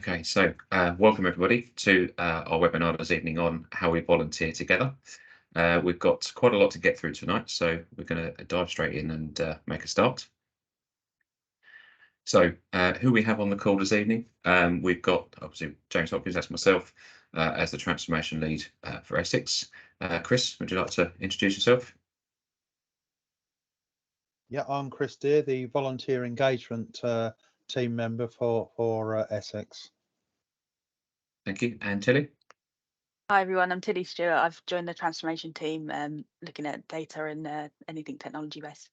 Okay, so welcome everybody to our webinar this evening on how we volunteer together. We've got quite a lot to get through tonight, so we're going to dive straight in and make a start. So who we have on the call this evening, we've got obviously James Hopkins, that's myself, as the transformation lead for Essex. Chris, would you like to introduce yourself? Yeah, I'm Chris Deere, the volunteer engagement team member for Essex. Thank you. And Tilly? Hi everyone, I'm Tilly Stewart. I've joined the transformation team looking at data and anything technology based.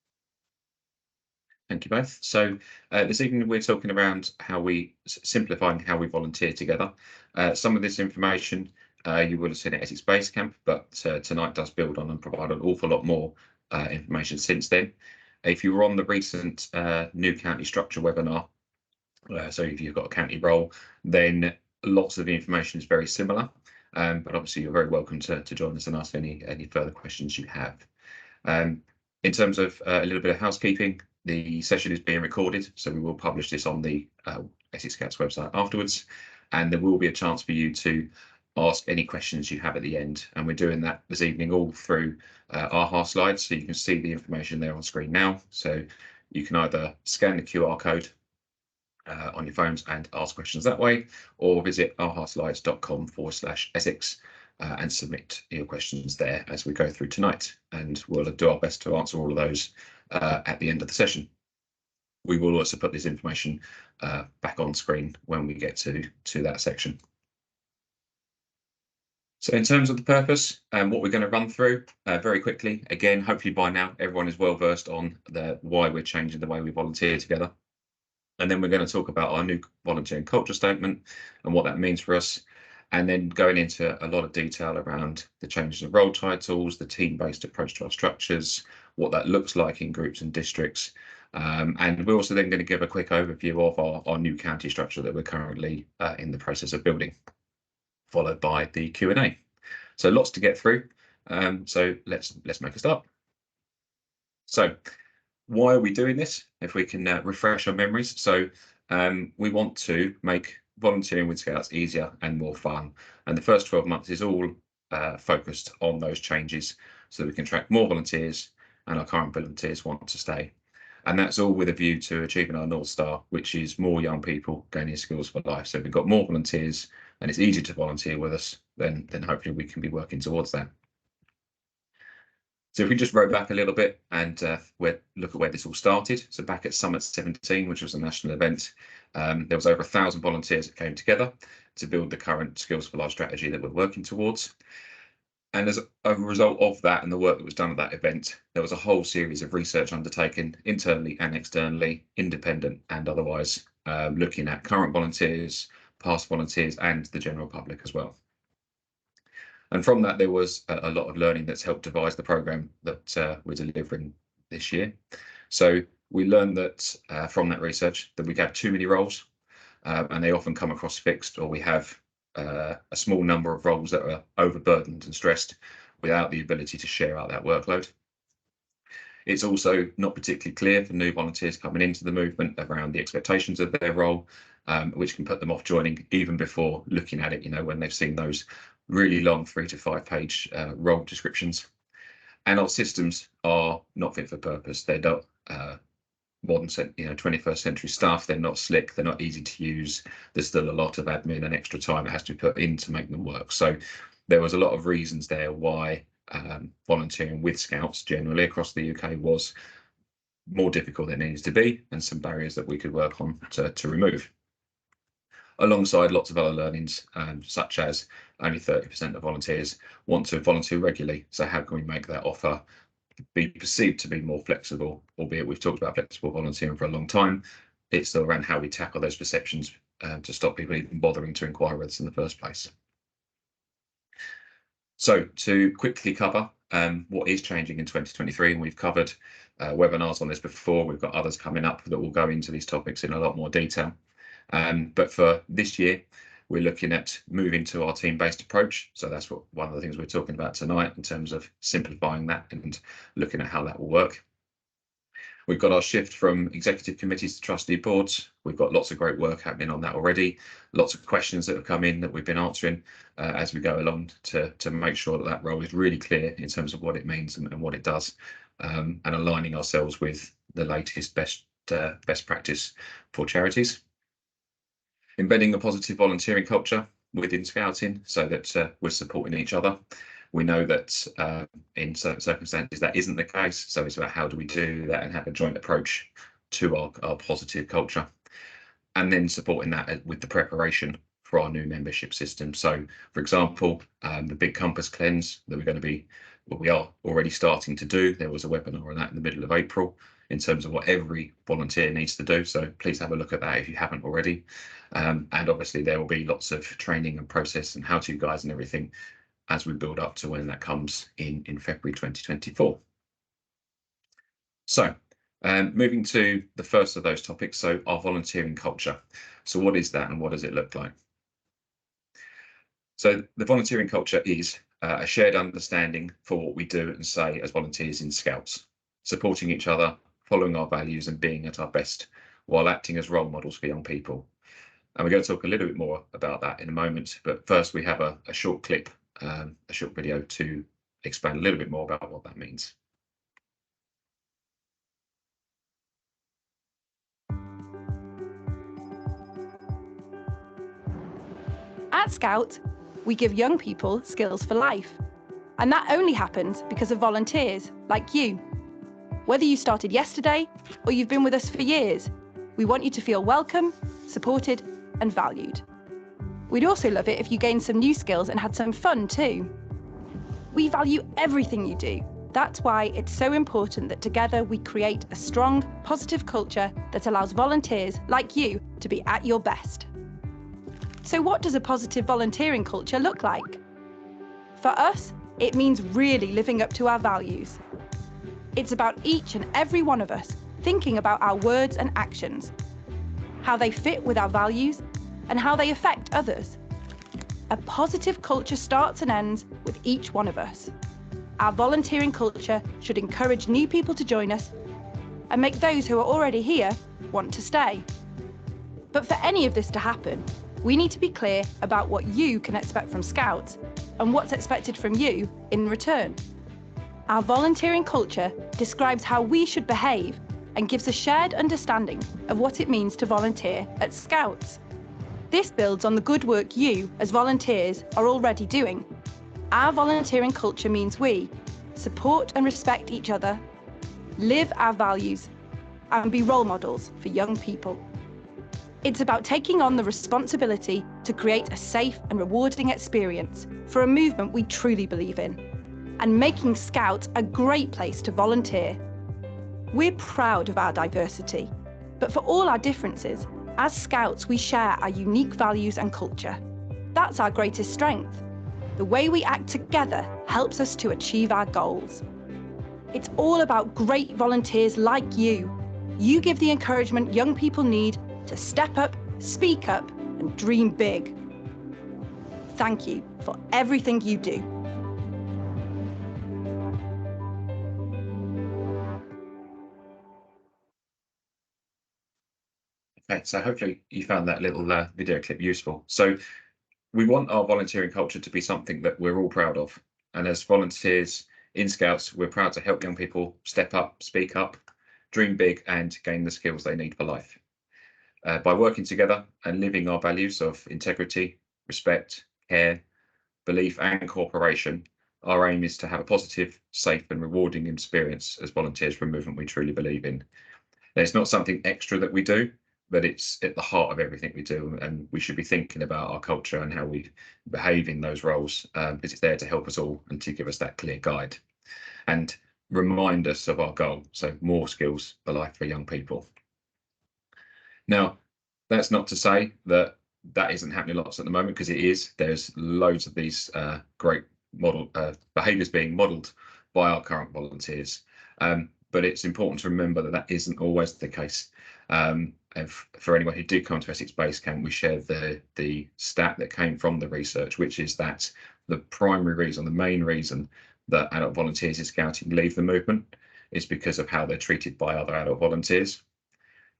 Thank you both. So this evening we're talking around simplifying how we volunteer together. Some of this information you will have seen at Essex Base Camp, but tonight does build on and provide an awful lot more information since then. If you were on the recent new county structure webinar, so if you've got a county role, then lots of the information is very similar. But obviously you're very welcome to join us and ask any further questions you have. In terms of a little bit of housekeeping, the session is being recorded, so we will publish this on the Essex Scouts website afterwards, and there will be a chance for you to ask any questions you have at the end. And we're doing that this evening all through our slides, so you can see the information there on screen now. So you can either scan the QR code on your phones and ask questions that way, or visit ahaslides.com/Essex and submit your questions there as we go through tonight, and we'll do our best to answer all of those at the end of the session. We will also put this information back on screen when we get to that section. So in terms of the purpose and what we're going to run through very quickly, again, hopefully by now everyone is well versed on why we're changing the way we volunteer together. And then we're going to talk about our new volunteering culture statement and what that means for us. And then going into a lot of detail around the changes of role titles, the team-based approach to our structures, what that looks like in groups and districts. And we're also then going to give a quick overview of our new county structure that we're currently in the process of building, followed by the Q&A. So lots to get through. So let's make a start. So why are we doing this? If we can refresh our memories. So we want to make volunteering with Scouts easier and more fun. And the first 12 months is all focused on those changes so that we can attract more volunteers and our current volunteers want to stay. And that's all with a view to achieving our North Star, which is more young people gaining skills for life. So if we've got more volunteers and it's easy to volunteer with us, then hopefully we can be working towards that. So if we just row back a little bit and look at where this all started. So back at Summit 17, which was a national event, there was over 1,000 volunteers that came together to build the current Skills for Life strategy that we're working towards. And as a result of that and the work that was done at that event, there was a whole series of research undertaken internally and externally, independent and otherwise, looking at current volunteers, past volunteers and the general public as well. And from that, there was a lot of learning that's helped devise the programme that we're delivering this year. So we learned that from that research that we have too many roles and they often come across fixed, or we have a small number of roles that are overburdened and stressed without the ability to share out that workload. It's also not particularly clear for new volunteers coming into the movement around the expectations of their role, which can put them off joining even before looking at it, when they've seen those really long 3 to 5 page role descriptions. And our systems are not fit for purpose. They're not modern, 21st century stuff. They're not slick. They're not easy to use. There's still a lot of admin and extra time that has to be put in to make them work. So there was a lot of reasons there why volunteering with Scouts generally across the UK was more difficult than it needs to be, and some barriers that we could work on to remove. Alongside lots of other learnings, such as only 30% of volunteers want to volunteer regularly. So how can we make that offer be perceived to be more flexible, albeit we've talked about flexible volunteering for a long time. It's still around how we tackle those perceptions to stop people even bothering to inquire with us in the first place. So to quickly cover what is changing in 2023, and we've covered webinars on this before. We've got others coming up that will go into these topics in a lot more detail. But for this year, we're looking at moving to our team-based approach. So that's one of the things we're talking about tonight in terms of simplifying that and looking at how that will work. We've got our shift from executive committees to trustee boards. We've got lots of great work happening on that already. Lots of questions that have come in that we've been answering as we go along to make sure that that role is really clear in terms of what it means and what it does, and aligning ourselves with the latest best practice for charities. Embedding a positive volunteering culture within Scouting so that we're supporting each other. We know that in certain circumstances that isn't the case, so it's about how do we do that and have a joint approach to our positive culture, and then supporting that with the preparation for our new membership system. So, for example, the big compass cleanse that we are already starting to do. There was a webinar on that in the middle of April in terms of what every volunteer needs to do. So please have a look at that if you haven't already. And obviously there will be lots of training and process and how-to guides and everything as we build up to when that comes in February 2024. So moving to the first of those topics, so our volunteering culture. So what is that and what does it look like? So the volunteering culture is a shared understanding for what we do and say as volunteers in Scouts, supporting each other, following our values and being at our best while acting as role models for young people. And we're going to talk a little bit more about that in a moment, but first we have a short clip, a short video to explain a little bit more about what that means. At Scout, we give young people skills for life. And that only happens because of volunteers like you. Whether you started yesterday or you've been with us for years, we want you to feel welcome, supported, and valued. We'd also love it if you gained some new skills and had some fun too. We value everything you do. That's why it's so important that together we create a strong, positive culture that allows volunteers like you to be at your best. So what does a positive volunteering culture look like? For us, it means really living up to our values. It's about each and every one of us thinking about our words and actions, how they fit with our values, and how they affect others. A positive culture starts and ends with each one of us. Our volunteering culture should encourage new people to join us and make those who are already here want to stay. But for any of this to happen, we need to be clear about what you can expect from Scouts and what's expected from you in return. Our volunteering culture describes how we should behave and gives a shared understanding of what it means to volunteer at Scouts. This builds on the good work you, as volunteers, are already doing. Our volunteering culture means we support and respect each other, live our values, and be role models for young people. It's about taking on the responsibility to create a safe and rewarding experience for a movement we truly believe in, and making Scouts a great place to volunteer. We're proud of our diversity, but for all our differences, as Scouts we share our unique values and culture. That's our greatest strength. The way we act together helps us to achieve our goals. It's all about great volunteers like you. You give the encouragement young people need to step up, speak up, and dream big. Thank you for everything you do. Okay, so hopefully you found that little video clip useful. So we want our volunteering culture to be something that we're all proud of. And as volunteers in Scouts, we're proud to help young people step up, speak up, dream big, and gain the skills they need for life. By working together and living our values of integrity, respect, care, belief, and cooperation, our aim is to have a positive, safe, and rewarding experience as volunteers for a movement we truly believe in. And it's not something extra that we do, but it's at the heart of everything we do, and we should be thinking about our culture and how we behave in those roles, because it's there to help us all and to give us that clear guide and remind us of our goal. So more skills for life for young people. Now, that's not to say that that isn't happening lots at the moment, because it is. There's loads of these great model behaviours being modelled by our current volunteers. But it's important to remember that that isn't always the case. And for anyone who did come to Essex Base Camp, we shared the stat that came from the research, which is that the primary reason, the main reason that adult volunteers in Scouting leave the movement is because of how they're treated by other adult volunteers.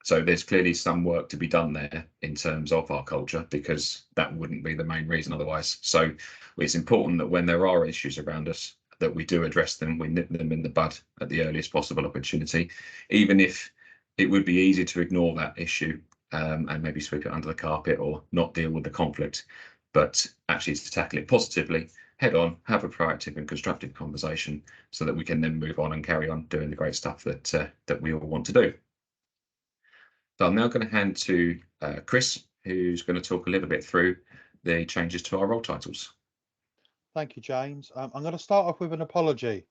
So there's clearly some work to be done there in terms of our culture, because that wouldn't be the main reason otherwise. So it's important that when there are issues around us, that we do address them, we nip them in the bud at the earliest possible opportunity, even if it would be easy to ignore that issue and maybe sweep it under the carpet or not deal with the conflict. But actually to tackle it positively, head on, have a proactive and constructive conversation so that we can then move on and carry on doing the great stuff that we all want to do. So I'm now going to hand to Chris, who's going to talk a little bit through the changes to our role titles. Thank you, James. I'm going to start off with an apology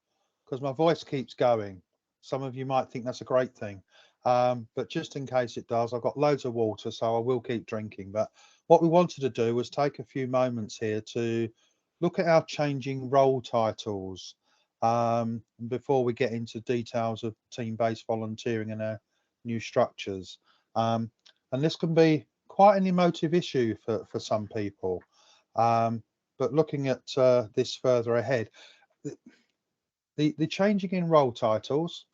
because my voice keeps going. Some of you might think that's a great thing, but just in case it does, I've got loads of water, so I will keep drinking. But what we wanted to do was take a few moments here to look at our changing role titles before we get into details of team-based volunteering and our new structures. And this can be quite an emotive issue for some people. But looking at this further ahead, the changing in role titles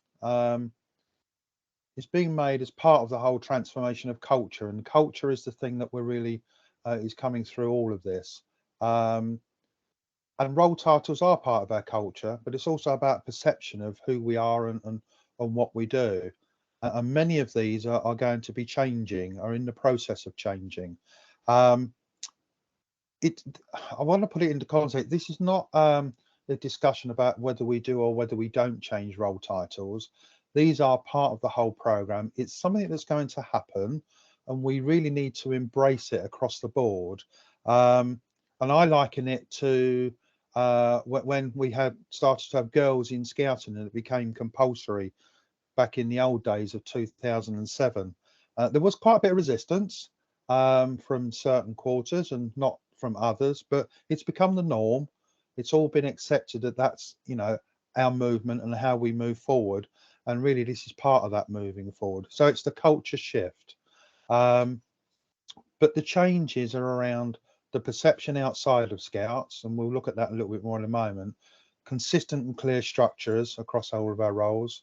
is being made as part of the whole transformation of culture, and culture is the thing that we're really is coming through all of this. And role titles are part of our culture, but it's also about perception of who we are and what we do. And many of these are going to be changing, are in the process of changing. I want to put it into context. This is not a discussion about whether we do or whether we don't change role titles. These are part of the whole program. It's something that's going to happen, and we really need to embrace it across the board. And I liken it to when we had started to have girls in scouting and it became compulsory back in the old days of 2007. There was quite a bit of resistance from certain quarters and not from others, but it's become the norm. It's all been accepted that that's, you know, our movement and how we move forward, and really this is part of that moving forward. So it's the culture shift, but the changes are around the perception outside of Scouts, and we'll look at that a little bit more in a moment. Consistent and clear structures across all of our roles,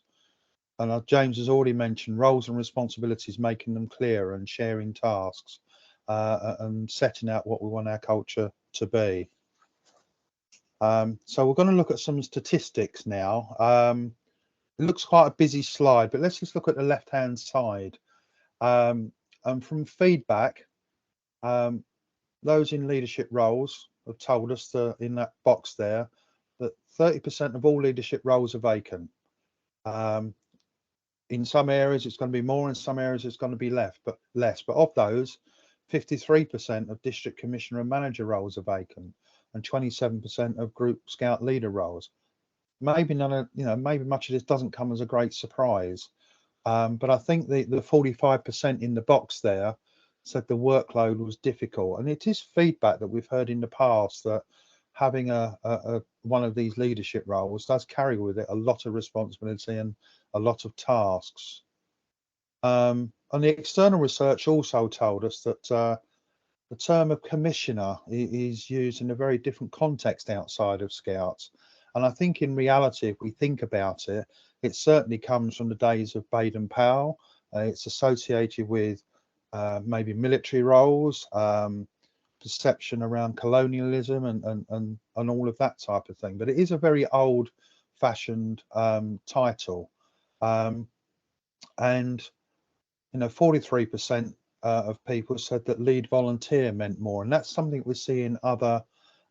and James has already mentioned roles and responsibilities, making them clear and sharing tasks and setting out what we want our culture to be. So we're going to look at some statistics now. It looks quite a busy slide, but let's just look at the left hand side. And from feedback, those in leadership roles have told us that in that box there that 30% of all leadership roles are vacant. In some areas it's going to be more, in some areas it's going to be less, but of those, 53% of district commissioner and manager roles are vacant, and 27% of group scout leader roles. Maybe none of, you know, maybe much of this doesn't come as a great surprise, but I think the 45% in the box there said the workload was difficult, and it is feedback that we've heard in the past that having one of these leadership roles does carry with it a lot of responsibility and a lot of tasks. And the external research also told us that the term of commissioner is used in a very different context outside of Scouts. And I think in reality, if we think about it, it certainly comes from the days of Baden-Powell. It's associated with maybe military roles, perception around colonialism and all of that type of thing. But it is a very old-fashioned title. And, you know, 43% of people said that lead volunteer meant more, and that's something we see in other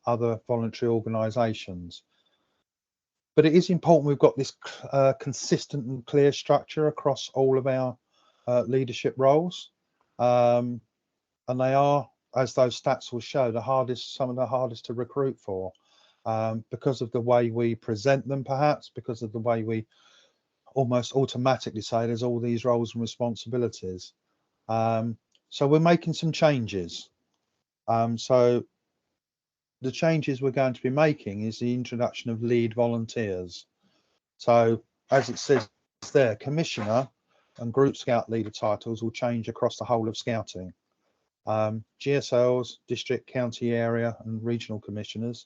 voluntary organisations. But it is important we've got this consistent and clear structure across all of our leadership roles, and they are, as those stats will show, some of the hardest to recruit for, because of the way we present them, perhaps because of the way we almost automatically say there's all these roles and responsibilities. So we're making some changes. So the changes we're going to be making is the introduction of lead volunteers. So as it says there, commissioner and group scout leader titles will change across the whole of scouting. GSLs, district, county, area and regional commissioners,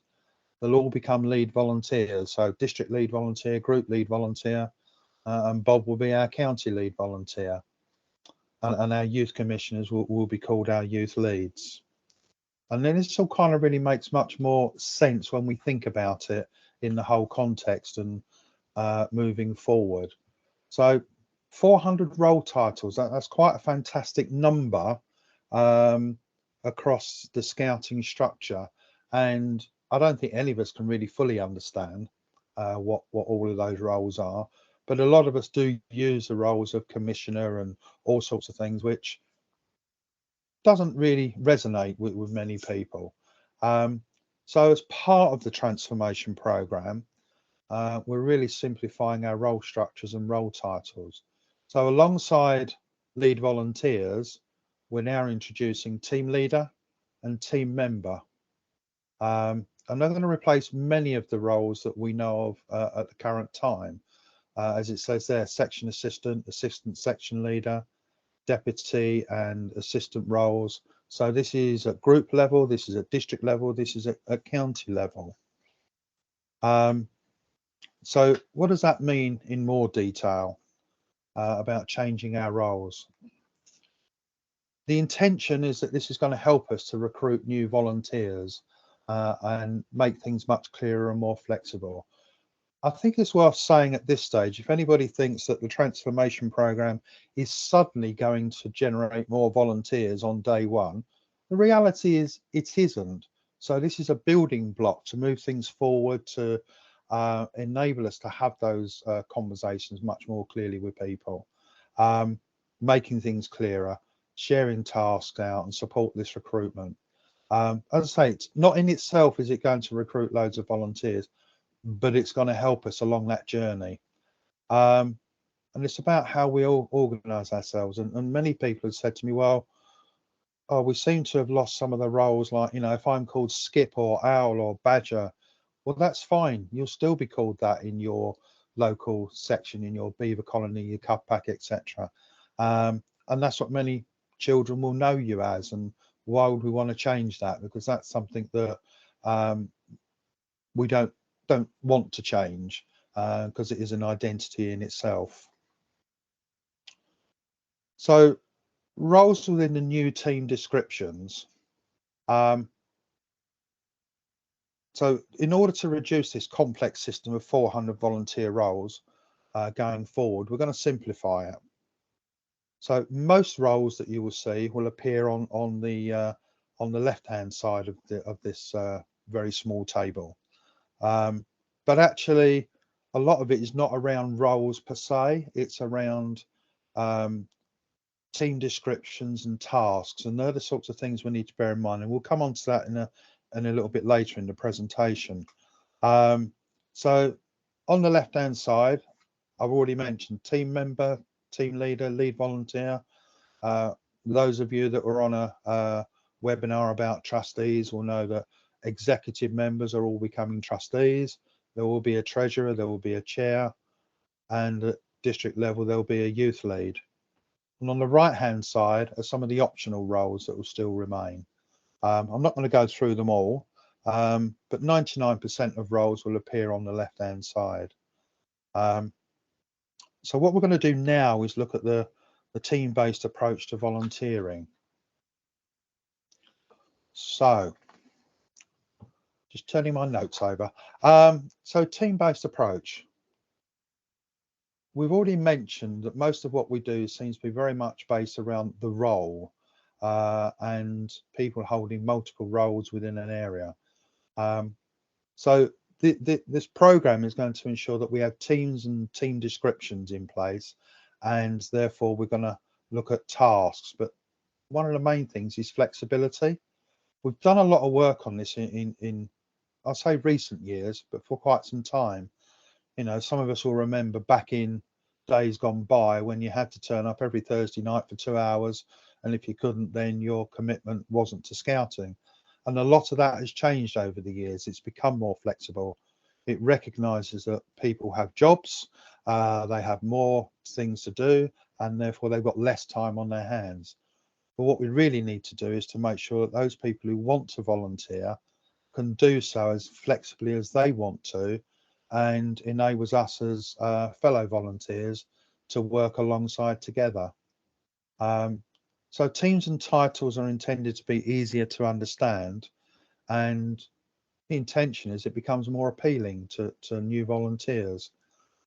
they'll all become lead volunteers. So district lead volunteer, group lead volunteer, and Bob will be our county lead volunteer, and our youth commissioners will be called our youth leads. And then this all kind of really makes much more sense when we think about it in the whole context and moving forward. So 400 role titles, that's quite a fantastic number across the scouting structure. And I don't think any of us can really fully understand what all of those roles are. But a lot of us do use the roles of commissioner and all sorts of things, which doesn't really resonate with many people. So as part of the transformation program, we're really simplifying our role structures and role titles. So alongside lead volunteers, we're now introducing team leader and team member. And they're going to replace many of the roles that we know of at the current time. As it says there, section assistant, assistant section leader, deputy and assistant roles. So this is at group level, this is at district level, this is at county level. So what does that mean in more detail about changing our roles? The intention is that this is going to help us to recruit new volunteers and make things much clearer and more flexible. I think it's worth saying at this stage, if anybody thinks that the transformation program is suddenly going to generate more volunteers on day one, the reality is it isn't. So this is a building block to move things forward, to enable us to have those conversations much more clearly with people, making things clearer, sharing tasks out and support this recruitment. As I say, it's not in itself is it going to recruit loads of volunteers, but it's going to help us along that journey. And it's about how we all organise ourselves. And many people have said to me, well, oh, we seem to have lost some of the roles, like, you know, if I'm called Skip or Owl or Badger, well, that's fine. You'll still be called that in your local section, in your beaver colony, your cub pack, etc. And that's what many children will know you as. And why would we want to change that? Because that's something that we don't want to change, because it is an identity in itself. So roles within the new team descriptions. So in order to reduce this complex system of 400 volunteer roles going forward, we're going to simplify it. So most roles that you will see will appear on the left-hand side of this very small table. But actually, a lot of it is not around roles per se. It's around team descriptions and tasks, and they're the sorts of things we need to bear in mind. And we'll come on to that in a little bit later in the presentation. So on the left-hand side, I've already mentioned team member, team leader, lead volunteer. Those of you that were on a webinar about trustees will know that executive members are all becoming trustees. There will be a treasurer, there will be a chair, and at district level there will be a youth lead. And on the right hand side are some of the optional roles that will still remain. I'm not going to go through them all, but 99% of roles will appear on the left hand side. So what we're going to do now is look at the team-based approach to volunteering. So just turning my notes over. So team-based approach. We've already mentioned that most of what we do seems to be very much based around the role and people holding multiple roles within an area. So this program is going to ensure that we have teams and team descriptions in place, and therefore we're going to look at tasks. But one of the main things is flexibility. We've done a lot of work on this in I'll say recent years, but for quite some time. You know, some of us will remember back in days gone by when you had to turn up every Thursday night for 2 hours, and if you couldn't, then your commitment wasn't to scouting. And a lot of that has changed over the years. It's become more flexible. It recognises that people have jobs, they have more things to do, and therefore they've got less time on their hands. But what we really need to do is to make sure that those people who want to volunteer can do so as flexibly as they want to, and enables us as fellow volunteers to work alongside together. So teams and titles are intended to be easier to understand, and the intention is it becomes more appealing to new volunteers.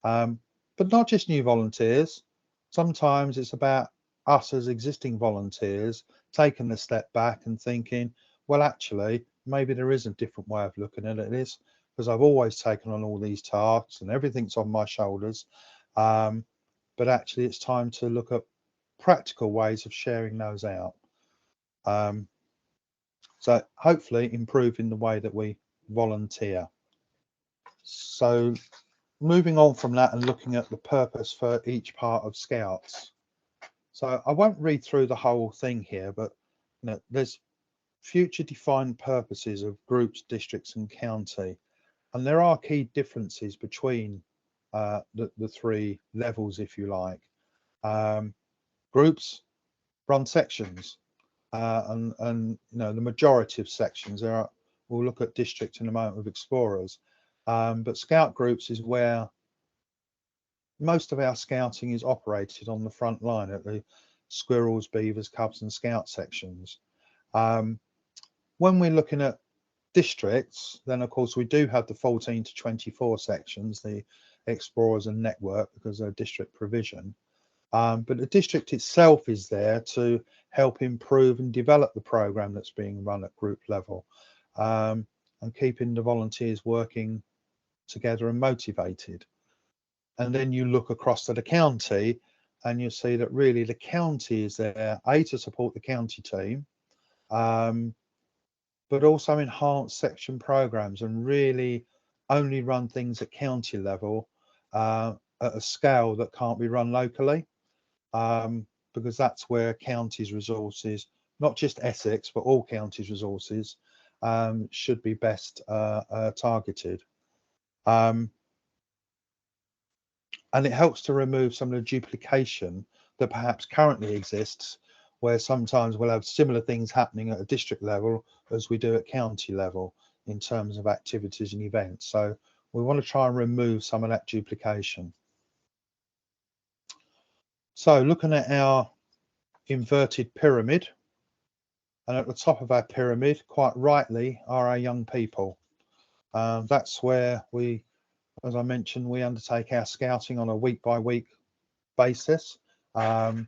But not just new volunteers. Sometimes it's about us as existing volunteers taking a step back and thinking, well, actually, maybe there is a different way of looking at it, because I've always taken on all these tasks and everything's on my shoulders. But actually, it's time to look at practical ways of sharing those out. So hopefully improving the way that we volunteer. So moving on from that and looking at the purpose for each part of Scouts. So I won't read through the whole thing here, but there's future defined purposes of groups, districts and county. And there are key differences between the three levels, if you like. Groups run sections, and the majority of sections we'll look at district in a moment with explorers, but scout groups is where most of our scouting is operated on the front line at the squirrels, beavers, cubs and scout sections. When we're looking at districts, then of course we do have the 14 to 24 sections, the explorers and network, because they're district provision. But the district itself is there to help improve and develop the program that's being run at group level, and keeping the volunteers working together and motivated. And then you look across to the county and you see that really the county is there, to support the county team, but also enhance section programs and really only run things at county level at a scale that can't be run locally. Because that's where counties' resources, not just Essex, but all counties' resources, should be best targeted. And it helps to remove some of the duplication that perhaps currently exists, where sometimes we'll have similar things happening at a district level as we do at county level in terms of activities and events. So we want to try and remove some of that duplication. So looking at our inverted pyramid, and at the top of our pyramid, quite rightly, are our young people. That's where we, as I mentioned, we undertake our scouting on a week-by-week basis, and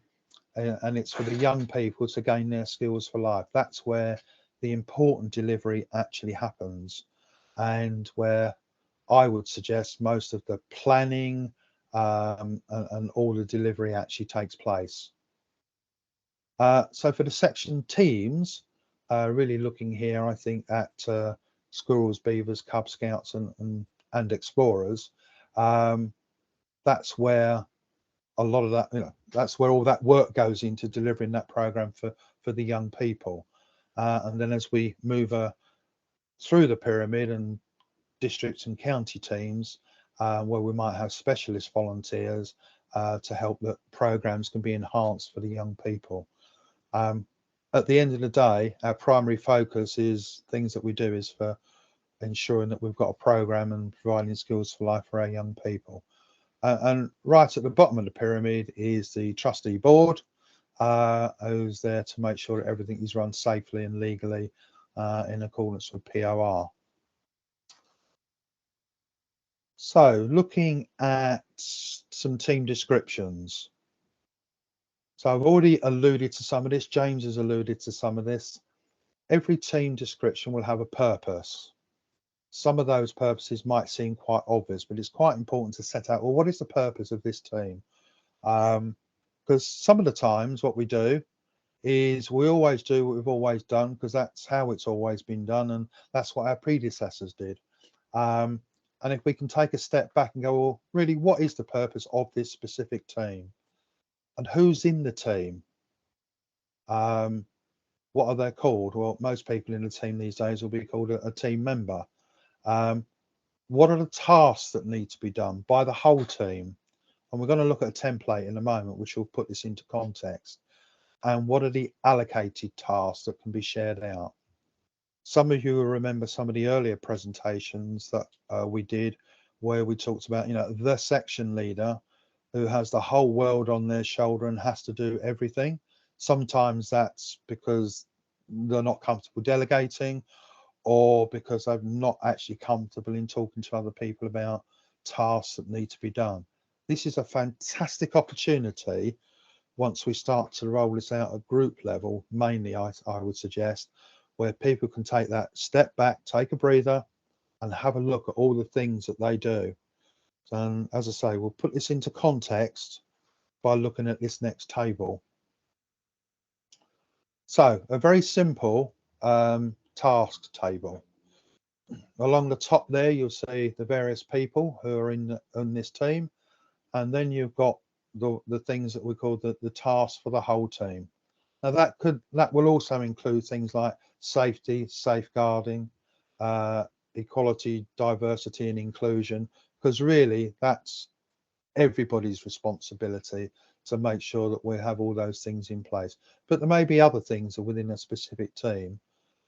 it's for the young people to gain their skills for life. That's where the important delivery actually happens, and where I would suggest most of the planning and all the delivery actually takes place. So for the section teams, really looking here, I think at squirrels, beavers, cub scouts and explorers, that's where a lot of that, that's where all that work goes into delivering that program for the young people. And then as we move through the pyramid and districts and county teams, where we might have specialist volunteers to help that programs can be enhanced for the young people. At the end of the day, our primary focus is things that we do is for ensuring that we've got a program and providing skills for life for our young people. And right at the bottom of the pyramid is the trustee board, who's there to make sure that everything is run safely and legally in accordance with POR. So looking at some team descriptions. So I've already alluded to some of this. James has alluded to some of this. Every team description will have a purpose. Some of those purposes might seem quite obvious, but it's quite important to set out, well, what is the purpose of this team? Because some of the times what we do is we always do what we've always done because that's how it's always been done, and that's what our predecessors did. And if we can take a step back and go, well, really, what is the purpose of this specific team? And who's in the team? What are they called? Well, most people in the team these days will be called a team member. What are the tasks that need to be done by the whole team? And we're going to look at a template in a moment, which will put this into context. And what are the allocated tasks that can be shared out? Some of you will remember some of the earlier presentations that we did where we talked about, you know, the section leader who has the whole world on their shoulder and has to do everything. Sometimes that's because they're not comfortable delegating, or because they're not actually comfortable in talking to other people about tasks that need to be done. This is a fantastic opportunity once we start to roll this out at group level, mainly I would suggest, where people can take that step back, take a breather, and have a look at all the things that they do. And as I say, we'll put this into context by looking at this next table. So a very simple task table. Along the top there, you'll see the various people who are in this team, and then you've got the things that we call the tasks for the whole team. Now that will also include things like safety, safeguarding, equality, diversity, and inclusion, because really that's everybody's responsibility to make sure that we have all those things in place. But there may be other things within a specific team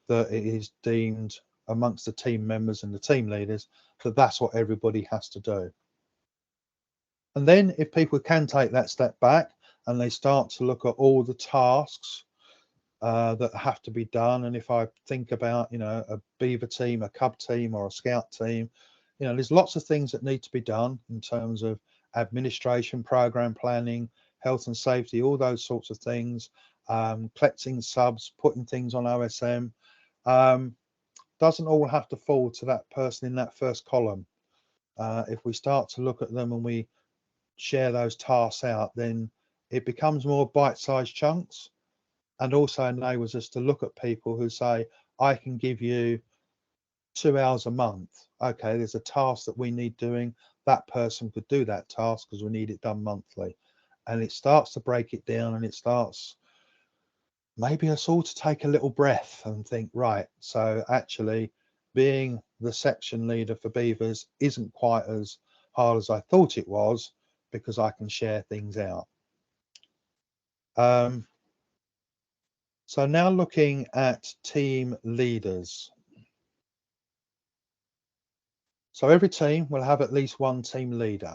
that it is deemed amongst the team members and the team leaders that that's what everybody has to do. And then if people can take that step back and they start to look at all the tasks that have to be done, and if I think about, you know, a beaver team, a cub team, or a scout team, you know, there's lots of things that need to be done in terms of administration, program planning, health and safety, all those sorts of things, collecting subs, putting things on OSM. Doesn't all have to fall to that person in that first column. If we start to look at them and we share those tasks out, then it becomes more bite-sized chunks, and also enables us to look at people who say, I can give you 2 hours a month. Okay, there's a task that we need doing. That person could do that task because we need it done monthly. And it starts to break it down, and it starts maybe us all to take a little breath and think, right, so actually being the section leader for beavers isn't quite as hard as I thought it was, because I can share things out. So now looking at team leaders. So every team will have at least one team leader.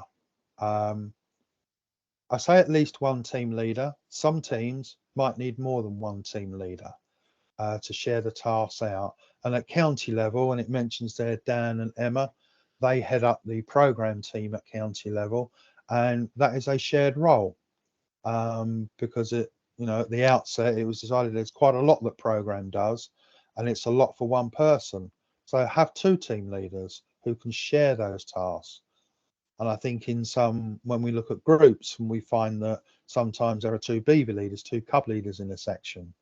I say at least one team leader. Some teams might need more than one team leader to share the tasks out. And at county level, and it mentions there Dan and Emma, they head up the program team at county level, and that is a shared role because it, you know, at the outset it was decided there's quite a lot that program does, and it's a lot for one person. So have two team leaders who can share those tasks. And I think in some, when we look at groups, and we find that sometimes there are two beaver leaders, two cub leaders in a section,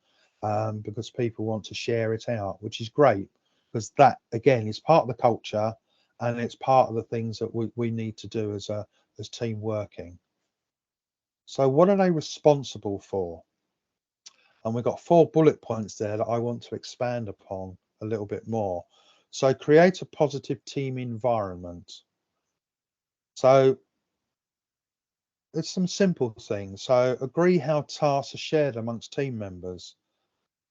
because people want to share it out, which is great, because that again is part of the culture, and it's part of the things that we need to do as team working. So what are they responsible for? And we've got 4 bullet points there that I want to expand upon a little bit more. So create a positive team environment. So it's some simple things. So agree how tasks are shared amongst team members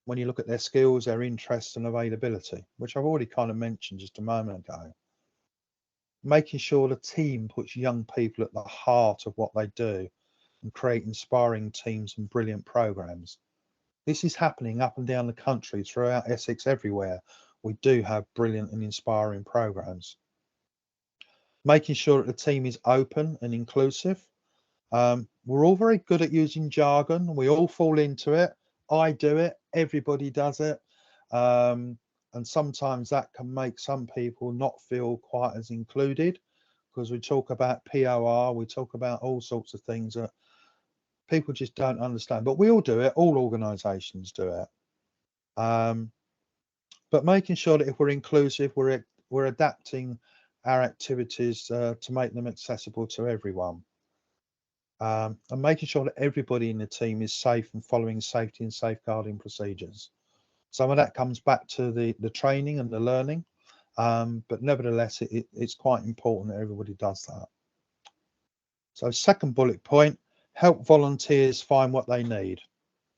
when you look at their skills, their interests and availability, which I've already kind of mentioned just a moment ago. Making sure the team puts young people at the heart of what they do and create inspiring teams and brilliant programs. This is happening up and down the country, throughout Essex, everywhere. We do have brilliant and inspiring programs. Making sure that the team is open and inclusive. We're all very good at using jargon. We all fall into it. I do it. Everybody does it. And sometimes that can make some people not feel quite as included, because we talk about POR, we talk about all sorts of things that people just don't understand. But we all do it. All organisations do it. But making sure that if we're inclusive, we're adapting our activities to make them accessible to everyone. And making sure that everybody in the team is safe and following safety and safeguarding procedures. Some of that comes back to the training and the learning, but nevertheless, it's quite important that everybody does that. So second bullet point, help volunteers find what they need.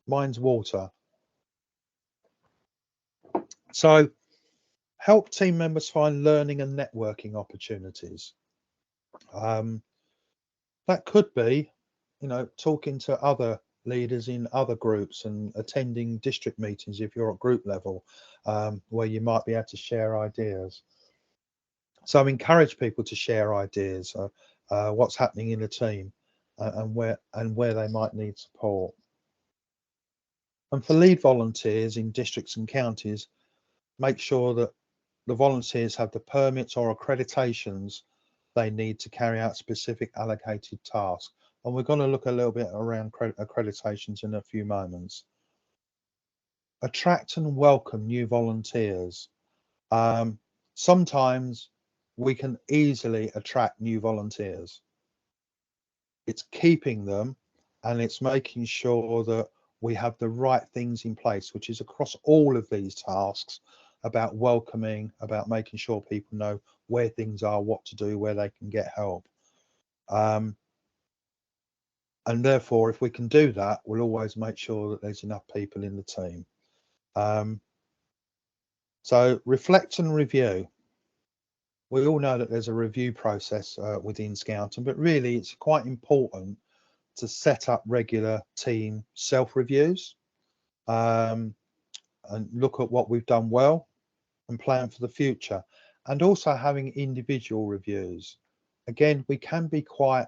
Mine's water. So help team members find learning and networking opportunities. That could be, talking to other leaders in other groups and attending district meetings if you're at group level, where you might be able to share ideas. So encourage people to share ideas, what's happening in the team, and where they might need support. And for lead volunteers in districts and counties, make sure that the volunteers have the permits or accreditations they need to carry out specific allocated tasks. And we're going to look a little bit around accreditations in a few moments. Attract and welcome new volunteers. Sometimes we can easily attract new volunteers. It's keeping them, and it's making sure that we have the right things in place, which is across all of these tasks, about welcoming, about making sure people know where things are, what to do, where they can get help. And therefore, if we can do that, we'll always make sure that there's enough people in the team. So reflect and review. We all know that there's a review process within Scouting, but really it's quite important to set up regular team self-reviews, and look at what we've done well and plan for the future, and also having individual reviews. Again, we can be quite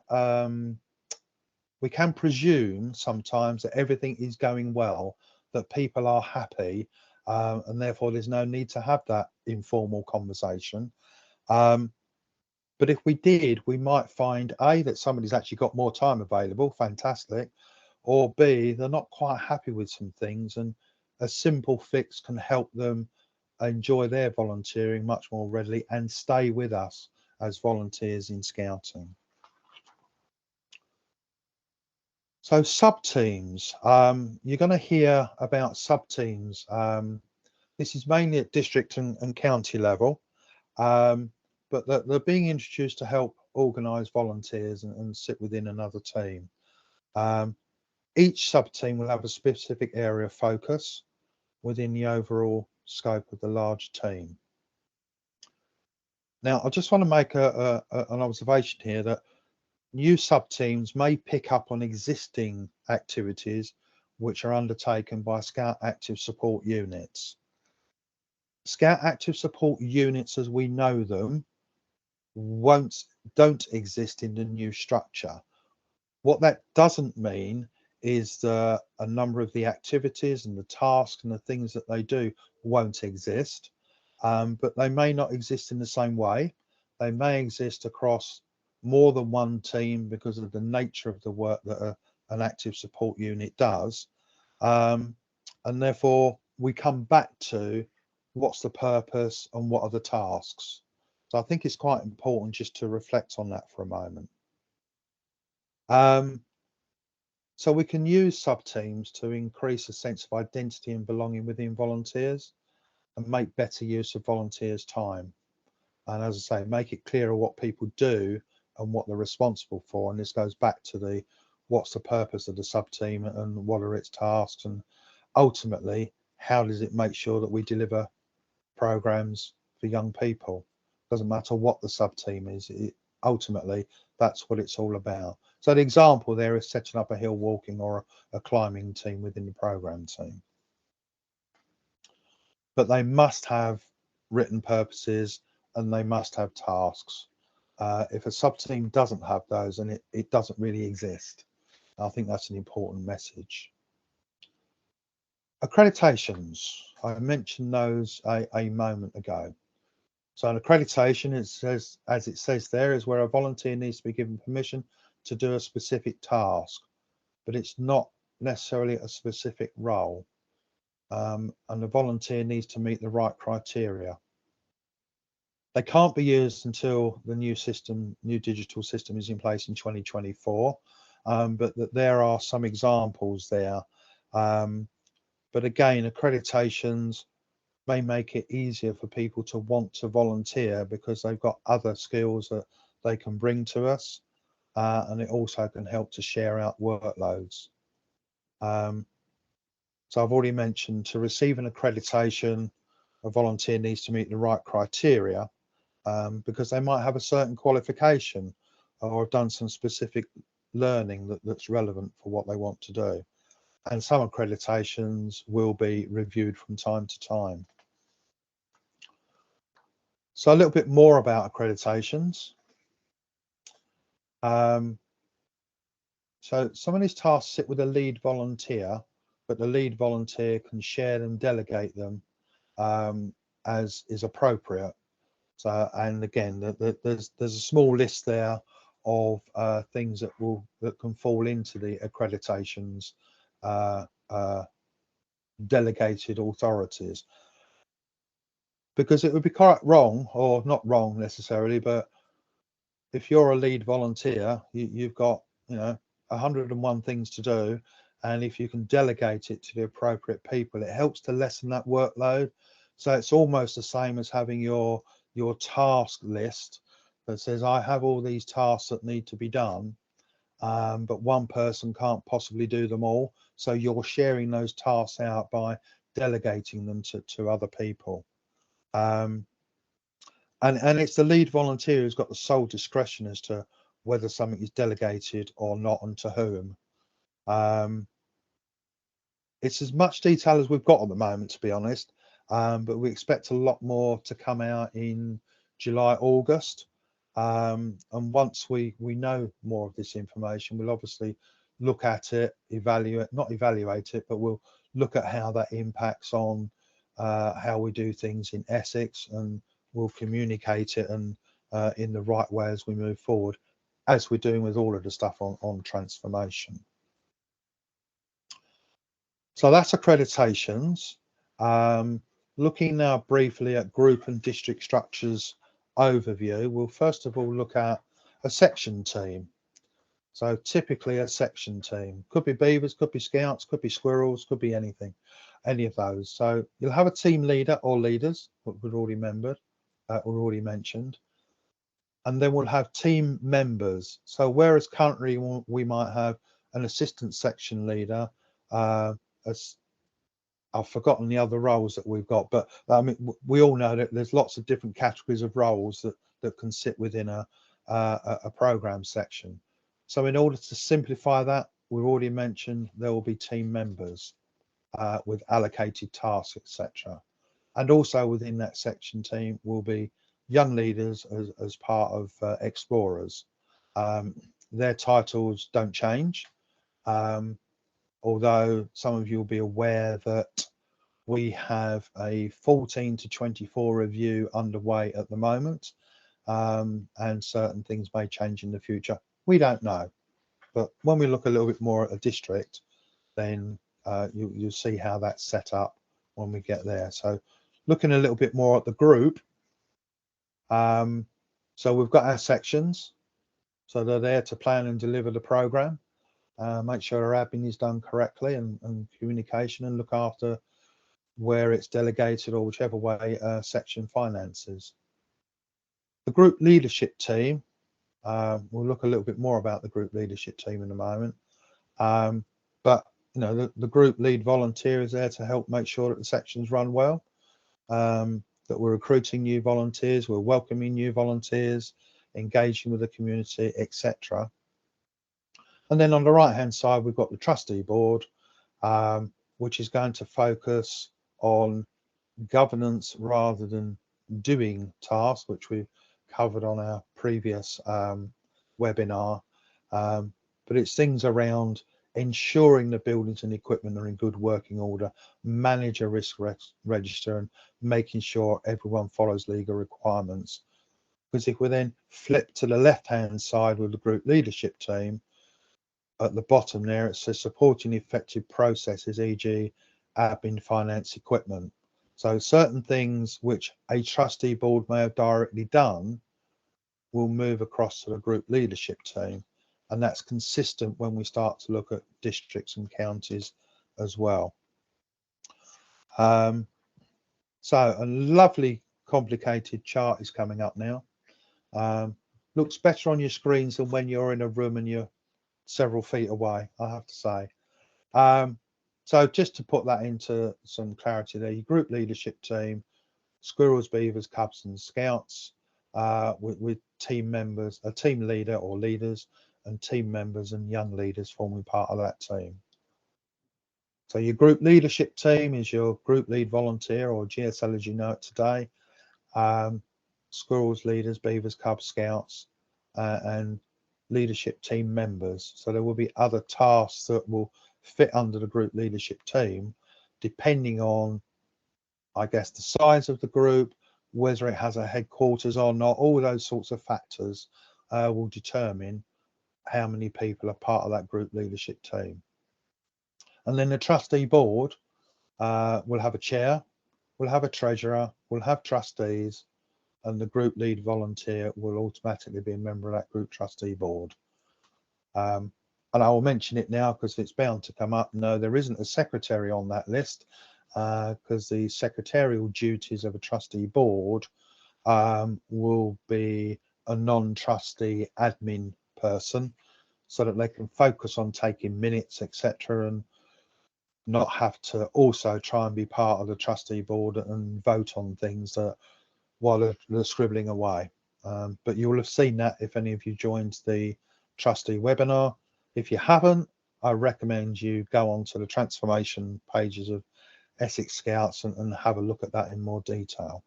we can presume sometimes that everything is going well, that people are happy, and therefore there's no need to have that informal conversation. But if we did, we might find A, that somebody's actually got more time available, fantastic, or B, they're not quite happy with some things, and a simple fix can help them enjoy their volunteering much more readily and stay with us as volunteers in Scouting. So sub-teams, you're going to hear about sub-teams. This is mainly at district and county level, but they're being introduced to help organise volunteers and sit within another team. Each sub-team will have a specific area of focus within the overall scope of the large team. Now, I just want to make an observation here that new sub-teams may pick up on existing activities which are undertaken by Scout Active Support Units. Scout Active Support Units, as we know them, don't exist in the new structure. What that doesn't mean is that a number of the activities and the tasks and the things that they do won't exist, but they may not exist in the same way. They may exist across more than one team because of the nature of the work that an active support unit does, and therefore we come back to what's the purpose and what are the tasks. So I think it's quite important just to reflect on that for a moment. So we can use sub-teams to increase a sense of identity and belonging within volunteers and make better use of volunteers' time. And as I say, make it clearer what people do and what they're responsible for. And this goes back to what's the purpose of the sub-team and what are its tasks, and ultimately, how does it make sure that we deliver programs for young people? Doesn't matter what the sub-team is, ultimately that's what it's all about. So the example there is setting up a hill walking or a climbing team within the program team. But they must have written purposes and they must have tasks. If a sub-team doesn't have those, then it doesn't really exist. I think that's an important message. Accreditations, I mentioned those a moment ago. So an accreditation, it says, as it says there, is where a volunteer needs to be given permission to do a specific task, but it's not necessarily a specific role. And the volunteer needs to meet the right criteria. They can't be used until the new digital system is in place in 2024, but there are some examples there. But again, accreditations may make it easier for people to want to volunteer because they've got other skills that they can bring to us, and it also can help to share out workloads. So I've already mentioned, to receive an accreditation, a volunteer needs to meet the right criteria, because they might have a certain qualification. or have done some specific learning that's relevant for what they want to do. And some accreditations will be reviewed from time to time. So a little bit more about accreditations. So some of these tasks sit with a lead volunteer, but the lead volunteer can share them, delegate them as is appropriate. So, and again, there's a small list there of things that can fall into the accreditations delegated authorities, because it would be quite wrong, or not wrong necessarily, but if you're a lead volunteer, you've got 101 things to do, and if you can delegate it to the appropriate people, it helps to lessen that workload. So it's almost the same as having your task list that says, I have all these tasks that need to be done, but one person can't possibly do them all. So you're sharing those tasks out by delegating them to other people. And it's the lead volunteer who's got the sole discretion as to whether something is delegated or not, and to whom. It's as much detail as we've got at the moment, to be honest, but we expect a lot more to come out in July, August. And once we know more of this information, we'll obviously look at it, not evaluate it, but we'll look at how that impacts on how we do things in Essex, and we'll communicate it and in the right way as we move forward, as we're doing with all of the stuff on transformation. So that's accreditations. Looking now briefly at group and district structures overview, we'll first of all look at a section team. So typically a section team could be beavers, could be scouts, could be squirrels, could be anything, any of those. So you'll have a team leader or leaders, what we've already mentioned, and then we'll have team members. So whereas currently we might have an assistant section leader, as I've forgotten the other roles that we've got, but I mean, we all know that there's lots of different categories of roles that can sit within a program section. So in order to simplify that, we've already mentioned there will be team members with allocated tasks, etc. And also within that section team will be young leaders as part of explorers. Their titles don't change, although some of you will be aware that we have a 14 to 24 review underway at the moment, and certain things may change in the future. We don't know, but when we look a little bit more at a district, then you'll see how that's set up when we get there. So looking a little bit more at the group, so we've got our sections, so they're there to plan and deliver the program, make sure our admin is done correctly, and communication, and look after where it's delegated or whichever way section finances. The group leadership team, we'll look a little bit more about the group leadership team in a moment, but the group lead volunteer is there to help make sure that the sections run well, that we're recruiting new volunteers, we're welcoming new volunteers, engaging with the community, etc. And then on the right hand side we've got the trustee board, which is going to focus on governance rather than doing tasks, which we've covered on our previous webinar, but it's things around ensuring the buildings and equipment are in good working order, manage a risk register, and making sure everyone follows legal requirements. Because if we then flip to the left hand side with the group leadership team, at the bottom there it says supporting effective processes, e.g. admin, finance, equipment. So certain things which a trustee board may have directly done will move across to the group leadership team, and that's consistent when we start to look at districts and counties as well. So a lovely complicated chart is coming up now. Looks better on your screens than when you're in a room and you're several feet away, I have to say. So just to put that into some clarity there, your group leadership team, squirrels, beavers, cubs and scouts, with team members, a team leader or leaders, and team members and young leaders forming part of that team. So your group leadership team is your group lead volunteer, or GSL as you know it today. Squirrels leaders, beavers, cub scouts, and leadership team members. So there will be other tasks that will fit under the group leadership team, depending on, I guess, the size of the group, whether it has a headquarters or not. All those sorts of factors will determine how many people are part of that group leadership team. And then the trustee board will have a chair, will have a treasurer, will have trustees, and the group lead volunteer will automatically be a member of that group trustee board. And I will mention it now because it's bound to come up. No, there isn't a secretary on that list, because the secretarial duties of a trustee board will be a non-trustee admin person, so that they can focus on taking minutes, etc., and not have to also try and be part of the trustee board and vote on things that while they're scribbling away. But you will have seen that if any of you joined the trustee webinar. If you haven't, I recommend you go on to the transformation pages of Essex Scouts and have a look at that in more detail.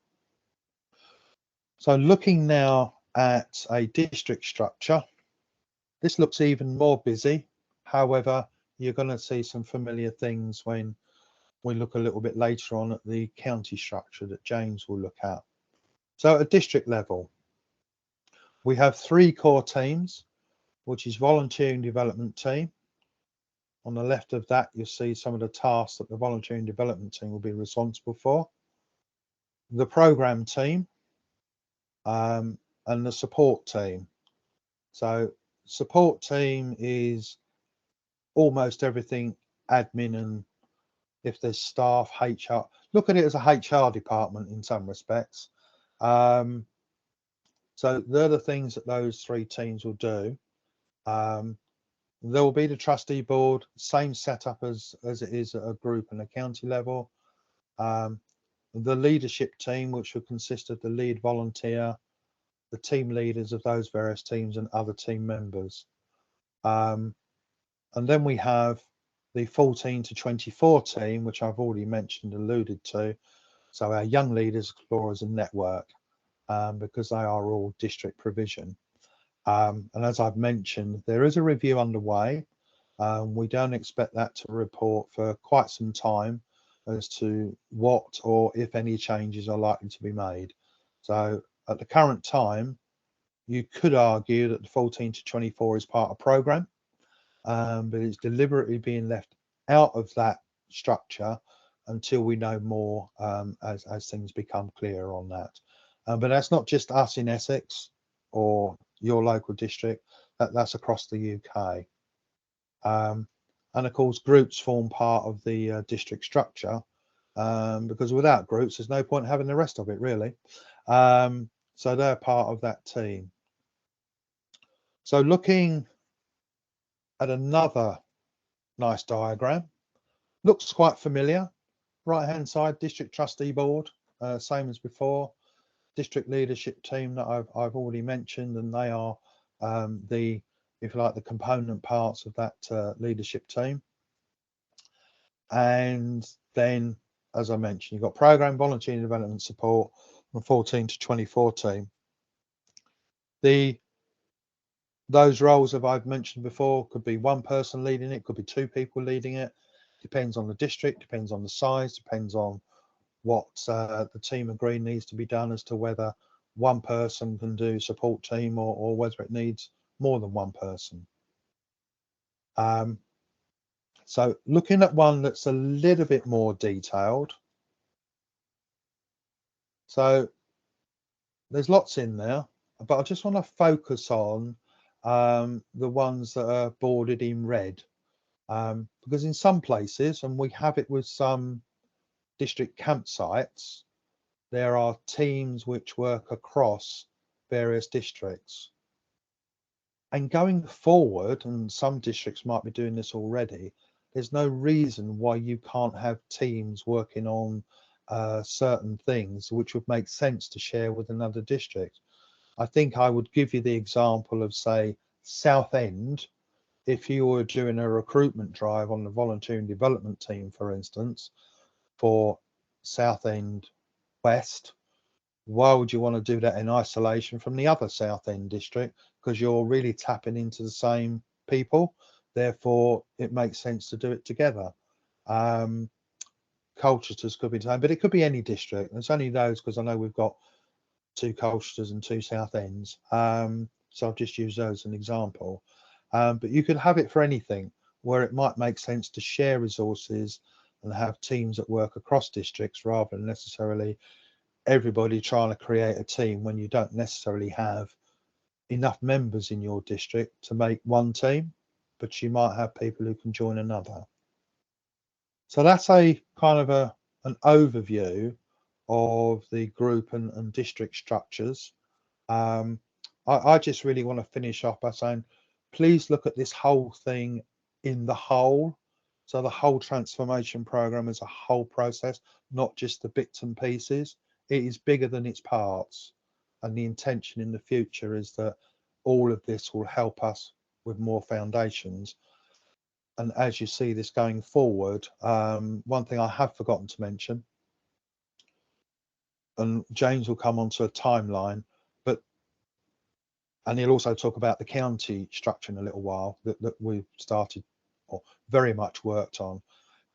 So looking now at a district structure, this looks even more busy. However, you're going to see some familiar things when we look a little bit later on at the county structure that James will look at. So at district level, we have 3 core teams, which is volunteering development team. On the left of that, you'll see some of the tasks that the volunteering development team will be responsible for. The program team and the support team. So support team is almost everything admin, and if there's staff, HR, look at it as a HR department in some respects. So they're the things that those 3 teams will do. There will be the trustee board, same setup as it is at a group and a county level. The leadership team, which will consist of the lead volunteer, the team leaders of those various teams, and other team members. And then we have the 14 to 24 team, which I've already mentioned, alluded to. So our young leaders, explorers, and network, because they are all district provision. And as I've mentioned, there is a review underway. We don't expect that to report for quite some time as to what or if any changes are likely to be made. So at the current time, you could argue that the 14 to 24 is part of program, but it's deliberately being left out of that structure until we know more, as things become clear on that. But that's not just us in Essex or your local district, that's across the UK. And of course, groups form part of the district structure, because without groups, there's no point having the rest of it, really. So they're part of that team. So looking at another nice diagram, looks quite familiar. Right hand side, district trustee board, same as before. District leadership team that I've already mentioned, and they are the, if you like, the component parts of that leadership team. And then, as I mentioned, you've got program, volunteer development support, and 14 to 24 team. Those roles, as I've mentioned before, could be 1 person leading it, could be 2 people leading it. Depends on the district, depends on the size, depends on what the team agree needs to be done as to whether 1 person can do support team or whether it needs more than 1 person. So looking at one that's a little bit more detailed. So there's lots in there, but I just want to focus on the ones that are bordered in red, because in some places, and we have it with some district campsites, there are teams which work across various districts. And going forward, and some districts might be doing this already, there's no reason why you can't have teams working on certain things which would make sense to share with another district. I think I would give you the example of, say, Southend. If you were doing a recruitment drive on the volunteering development team, for instance, for Southend West, why would you want to do that in isolation from the other Southend district? Because you're really tapping into the same people. Therefore, it makes sense to do it together. Colchester's could be the same, but it could be any district. It's only those because I know we've got 2 Colchesters and 2 Southends. So I've just used those as an example. But you could have it for anything where it might make sense to share resources and have teams that work across districts rather than necessarily everybody trying to create a team when you don't necessarily have enough members in your district to make one team, but you might have people who can join another. So that's a kind of an overview of the group and district structures. I just really want to finish off by saying, please look at this whole thing in the whole. So the whole transformation program is a whole process, not just the bits and pieces. It is bigger than its parts. And the intention in the future is that all of this will help us with more foundations. And as you see this going forward, one thing I have forgotten to mention, and James will come onto a timeline, and he'll also talk about the county structure in a little while that we've started or very much worked on.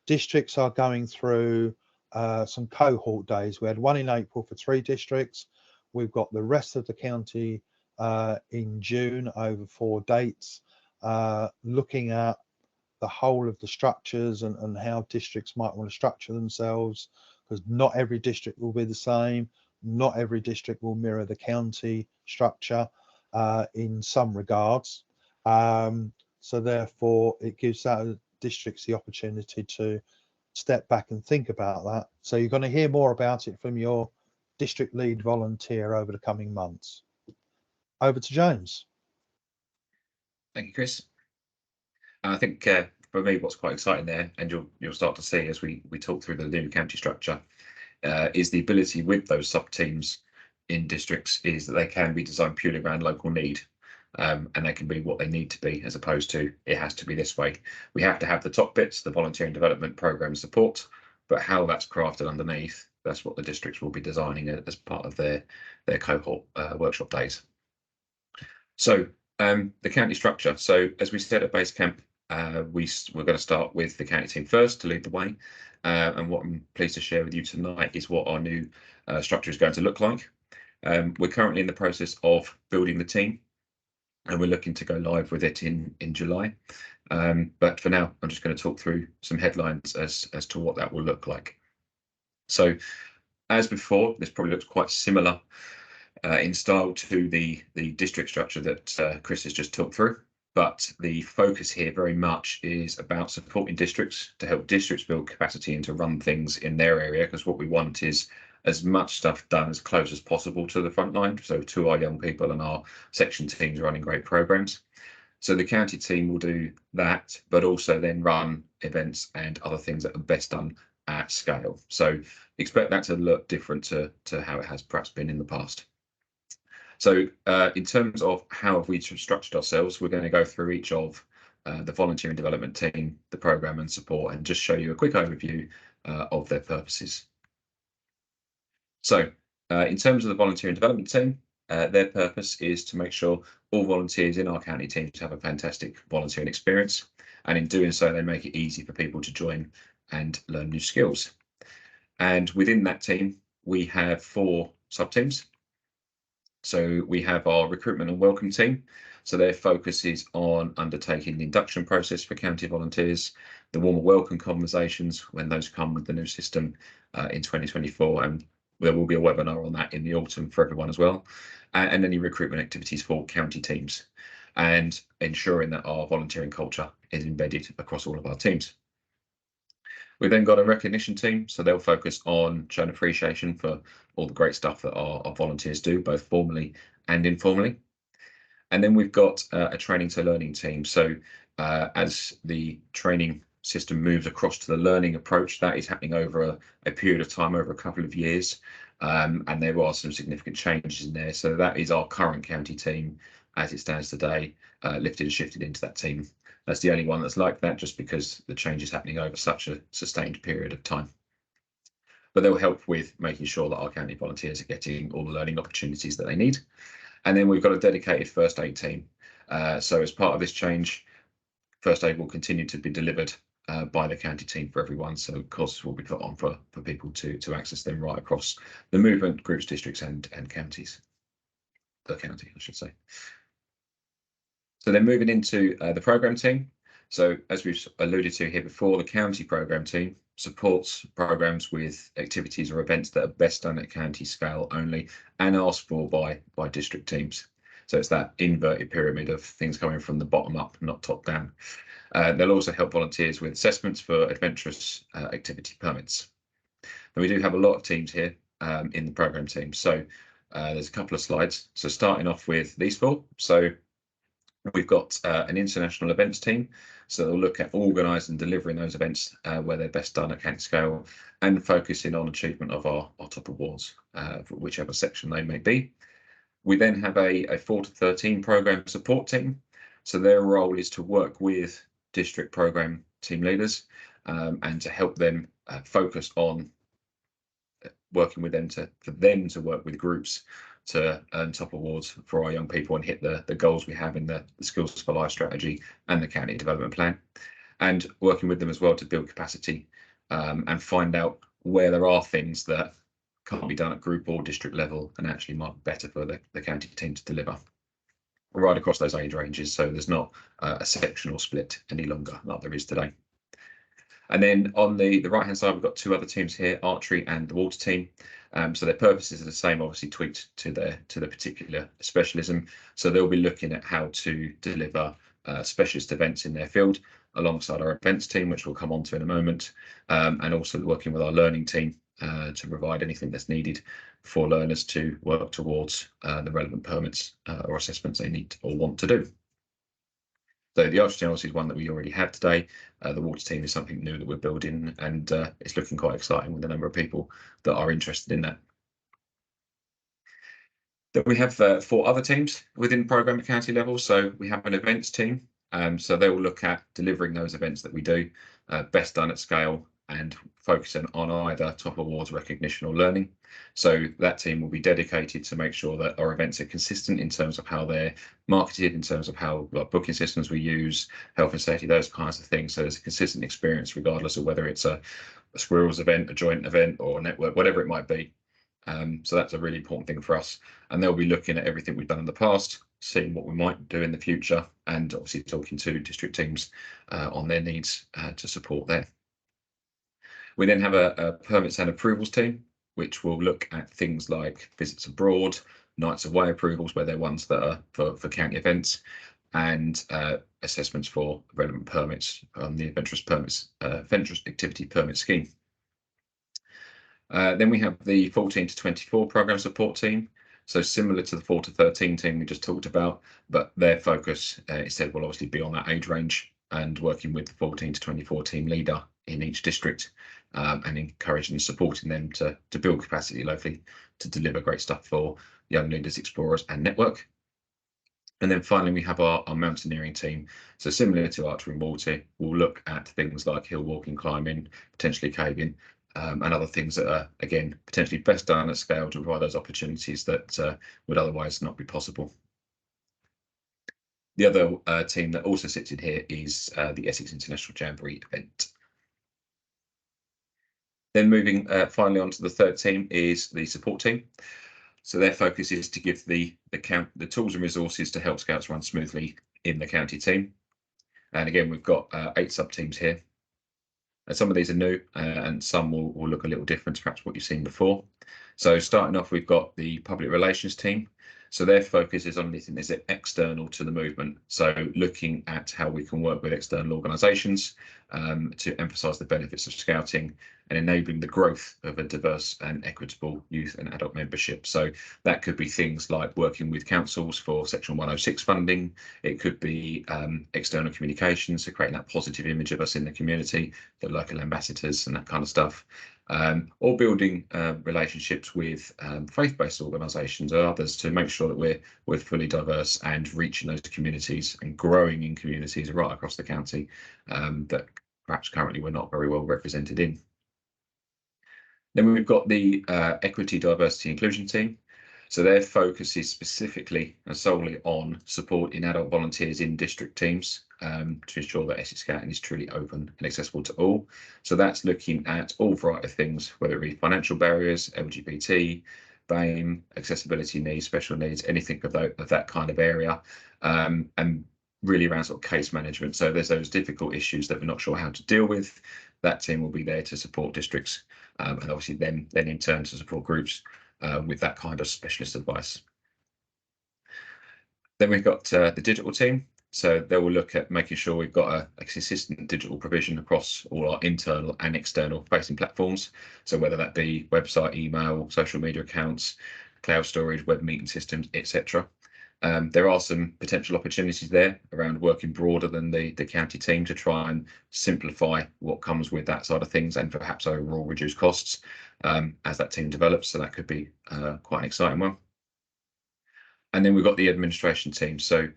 Districts are going through some cohort days. We had one in April for 3 districts. We've got the rest of the county in June over 4 dates, looking at the whole of the structures and how districts might want to structure themselves, because not every district will be the same. Not every district will mirror the county structure in some regards. So therefore, it gives that districts the opportunity to step back and think about that. So you're going to hear more about it from your district lead volunteer over the coming months. Over to James. Thank you, Chris. I think for me, what's quite exciting there, and you'll start to see as we talk through the new county structure, is the ability with those sub teams in districts is that they can be designed purely around local need, and they can be what they need to be, as opposed to it has to be this way. We have to have the top bits, the volunteering development program support, but how that's crafted underneath, that's what the districts will be designing as part of their cohort workshop days. So the county structure. So as we said at base camp, we're going to start with the county team first to lead the way. And what I'm pleased to share with you tonight is what our new structure is going to look like. We're currently in the process of building the team, and we're looking to go live with it in July. But for now, I'm just going to talk through some headlines as to what that will look like. So as before, this probably looks quite similar in style to the district structure that Chris has just talked through. But the focus here very much is about supporting districts to help districts build capacity and to run things in their area, because what we want is as much stuff done as close as possible to the front line. So to our young people and our section teams running great programs. So the county team will do that, but also then run events and other things that are best done at scale. So expect that to look different to how it has perhaps been in the past. So in terms of how have we structured ourselves, we're going to go through each of the volunteering development team, the program and support, and just show you a quick overview of their purposes. So in terms of the volunteering development team, their purpose is to make sure all volunteers in our county teams have a fantastic volunteering experience. And in doing so, they make it easy for people to join and learn new skills. And within that team, we have 4 sub-teams. So we have our recruitment and welcome team. So their focus is on undertaking the induction process for county volunteers, the warmer welcome conversations when those come with the new system in 2024. And there will be a webinar on that in the autumn for everyone as well. And any recruitment activities for county teams, and ensuring that our volunteering culture is embedded across all of our teams. We've then got a recognition team, so they'll focus on showing appreciation for all the great stuff that our volunteers do, both formally and informally. And then we've got a training to learning team. So as the training system moves across to the learning approach, that is happening over a period of time, over a couple of years. And there are some significant changes in there. So that is our current county team as it stands today, lifted and shifted into that team. That's the only one that's like that, just because the change is happening over such a sustained period of time. But they'll help with making sure that our county volunteers are getting all the learning opportunities that they need. And then we've got a dedicated first aid team. So as part of this change, first aid will continue to be delivered by the county team for everyone. So courses will be put on for people to access them right across the movement, groups, districts and counties. The county, I should say. So then moving into the programme team. So as we've alluded to here before, the county programme team supports programmes with activities or events that are best done at county scale only and asked for by district teams. So it's that inverted pyramid of things coming from the bottom up, not top down. They'll also help volunteers with assessments for adventurous activity permits. And we do have a lot of teams here in the programme team. So there's a couple of slides. So starting off with these four. So we've got an international events team. So they'll look at organising and delivering those events where they're best done at county scale and focusing on achievement of our top awards, for whichever section they may be. We then have a 4 to 13 programme support team. So their role is to work with district programme team leaders and to help them focus on working with them for them to work with groups to earn top awards for our young people and hit the goals we have in the Skills for Life strategy and the county development plan, and working with them as well to build capacity and find out where there are things that can't be done at group or district level and actually might be better for the county team to deliver right across those age ranges. So there's not a sectional split any longer like there is today. And then on the right hand side, we've got two other teams here, archery and the water team. So their purposes are the same, obviously tweaked to the particular specialism. So they'll be looking at how to deliver specialist events in their field alongside our events team, which we'll come on to in a moment, and also working with our learning team to provide anything that's needed for learners to work towards the relevant permits or assessments they need or want to do. So the archery team is one that we already have today. The water team is something new that we're building, and it's looking quite exciting with the number of people that are interested in that. Then we have 4 other teams within programme at county level. So we have an events team. So they will look at delivering those events that we do, best done at scale, and focusing on either top awards, recognition or learning. So that team will be dedicated to make sure that our events are consistent in terms of how they're marketed, in terms of how booking systems we use, health and safety, those kinds of things. So there's a consistent experience regardless of whether it's a squirrels event, a joint event or a network, whatever it might be. So that's a really important thing for us. And they'll be looking at everything we've done in the past, seeing what we might do in the future, and obviously talking to district teams on their needs to support there. We then have a permits and approvals team, which will look at things like visits abroad, nights away approvals, where they're ones that are for county events, and assessments for relevant permits on the adventurous activity permit scheme. Then we have the 14 to 24 programme support team. So similar to the 4 to 13 team we just talked about, but their focus instead will obviously be on that age range and working with the 14 to 24 team leader in each district and encouraging and supporting them to build capacity locally to deliver great stuff for young leaders, explorers and network. And then finally, we have our mountaineering team. So similar to archery and water, we'll look at things like hill walking, climbing, potentially caving, and other things that are, again, potentially best done at scale to provide those opportunities that would otherwise not be possible. The other team that also sits in here is the Essex International Jamboree event. Then moving finally on to the third team is the support team. So their focus is to give the tools and resources to help Scouts run smoothly in the county team. And again, we've got 8 sub-teams here. And some of these are new and some will look a little different to perhaps what you've seen before. So starting off, we've got the public relations team. So their focus is on anything that's external to the movement. So looking at how we can work with external organisations to emphasise the benefits of scouting and enabling the growth of a diverse and equitable youth and adult membership. So that could be things like working with councils for Section 106 funding. It could be external communications, so creating that positive image of us in the community, the local ambassadors and that kind of stuff. Or building relationships with faith-based organisations or others to make sure that we're fully diverse and reaching those communities and growing in communities right across the county that perhaps currently we're not very well represented in. Then we've got the Equity, Diversity, Inclusion team. So their focus is specifically and solely on supporting adult volunteers in district teams to ensure that Essex Scouting is truly open and accessible to all. So that's looking at all variety of things, whether it be financial barriers, LGBT, BAME, accessibility needs, special needs, anything of that kind of area, and really around sort of case management. So there's those difficult issues that we're not sure how to deal with. That team will be there to support districts and obviously then in turn to support groups with that kind of specialist advice. Then we've got the digital team. So they will look at making sure we've got a consistent digital provision across all our internal and external facing platforms. So whether that be website, email, social media accounts, cloud storage, web meeting systems, etc. There are some potential opportunities there around working broader than the county team to try and simplify what comes with that side of things and perhaps overall reduce costs as that team develops. So that could be quite an exciting one. And then we've got the administration team. So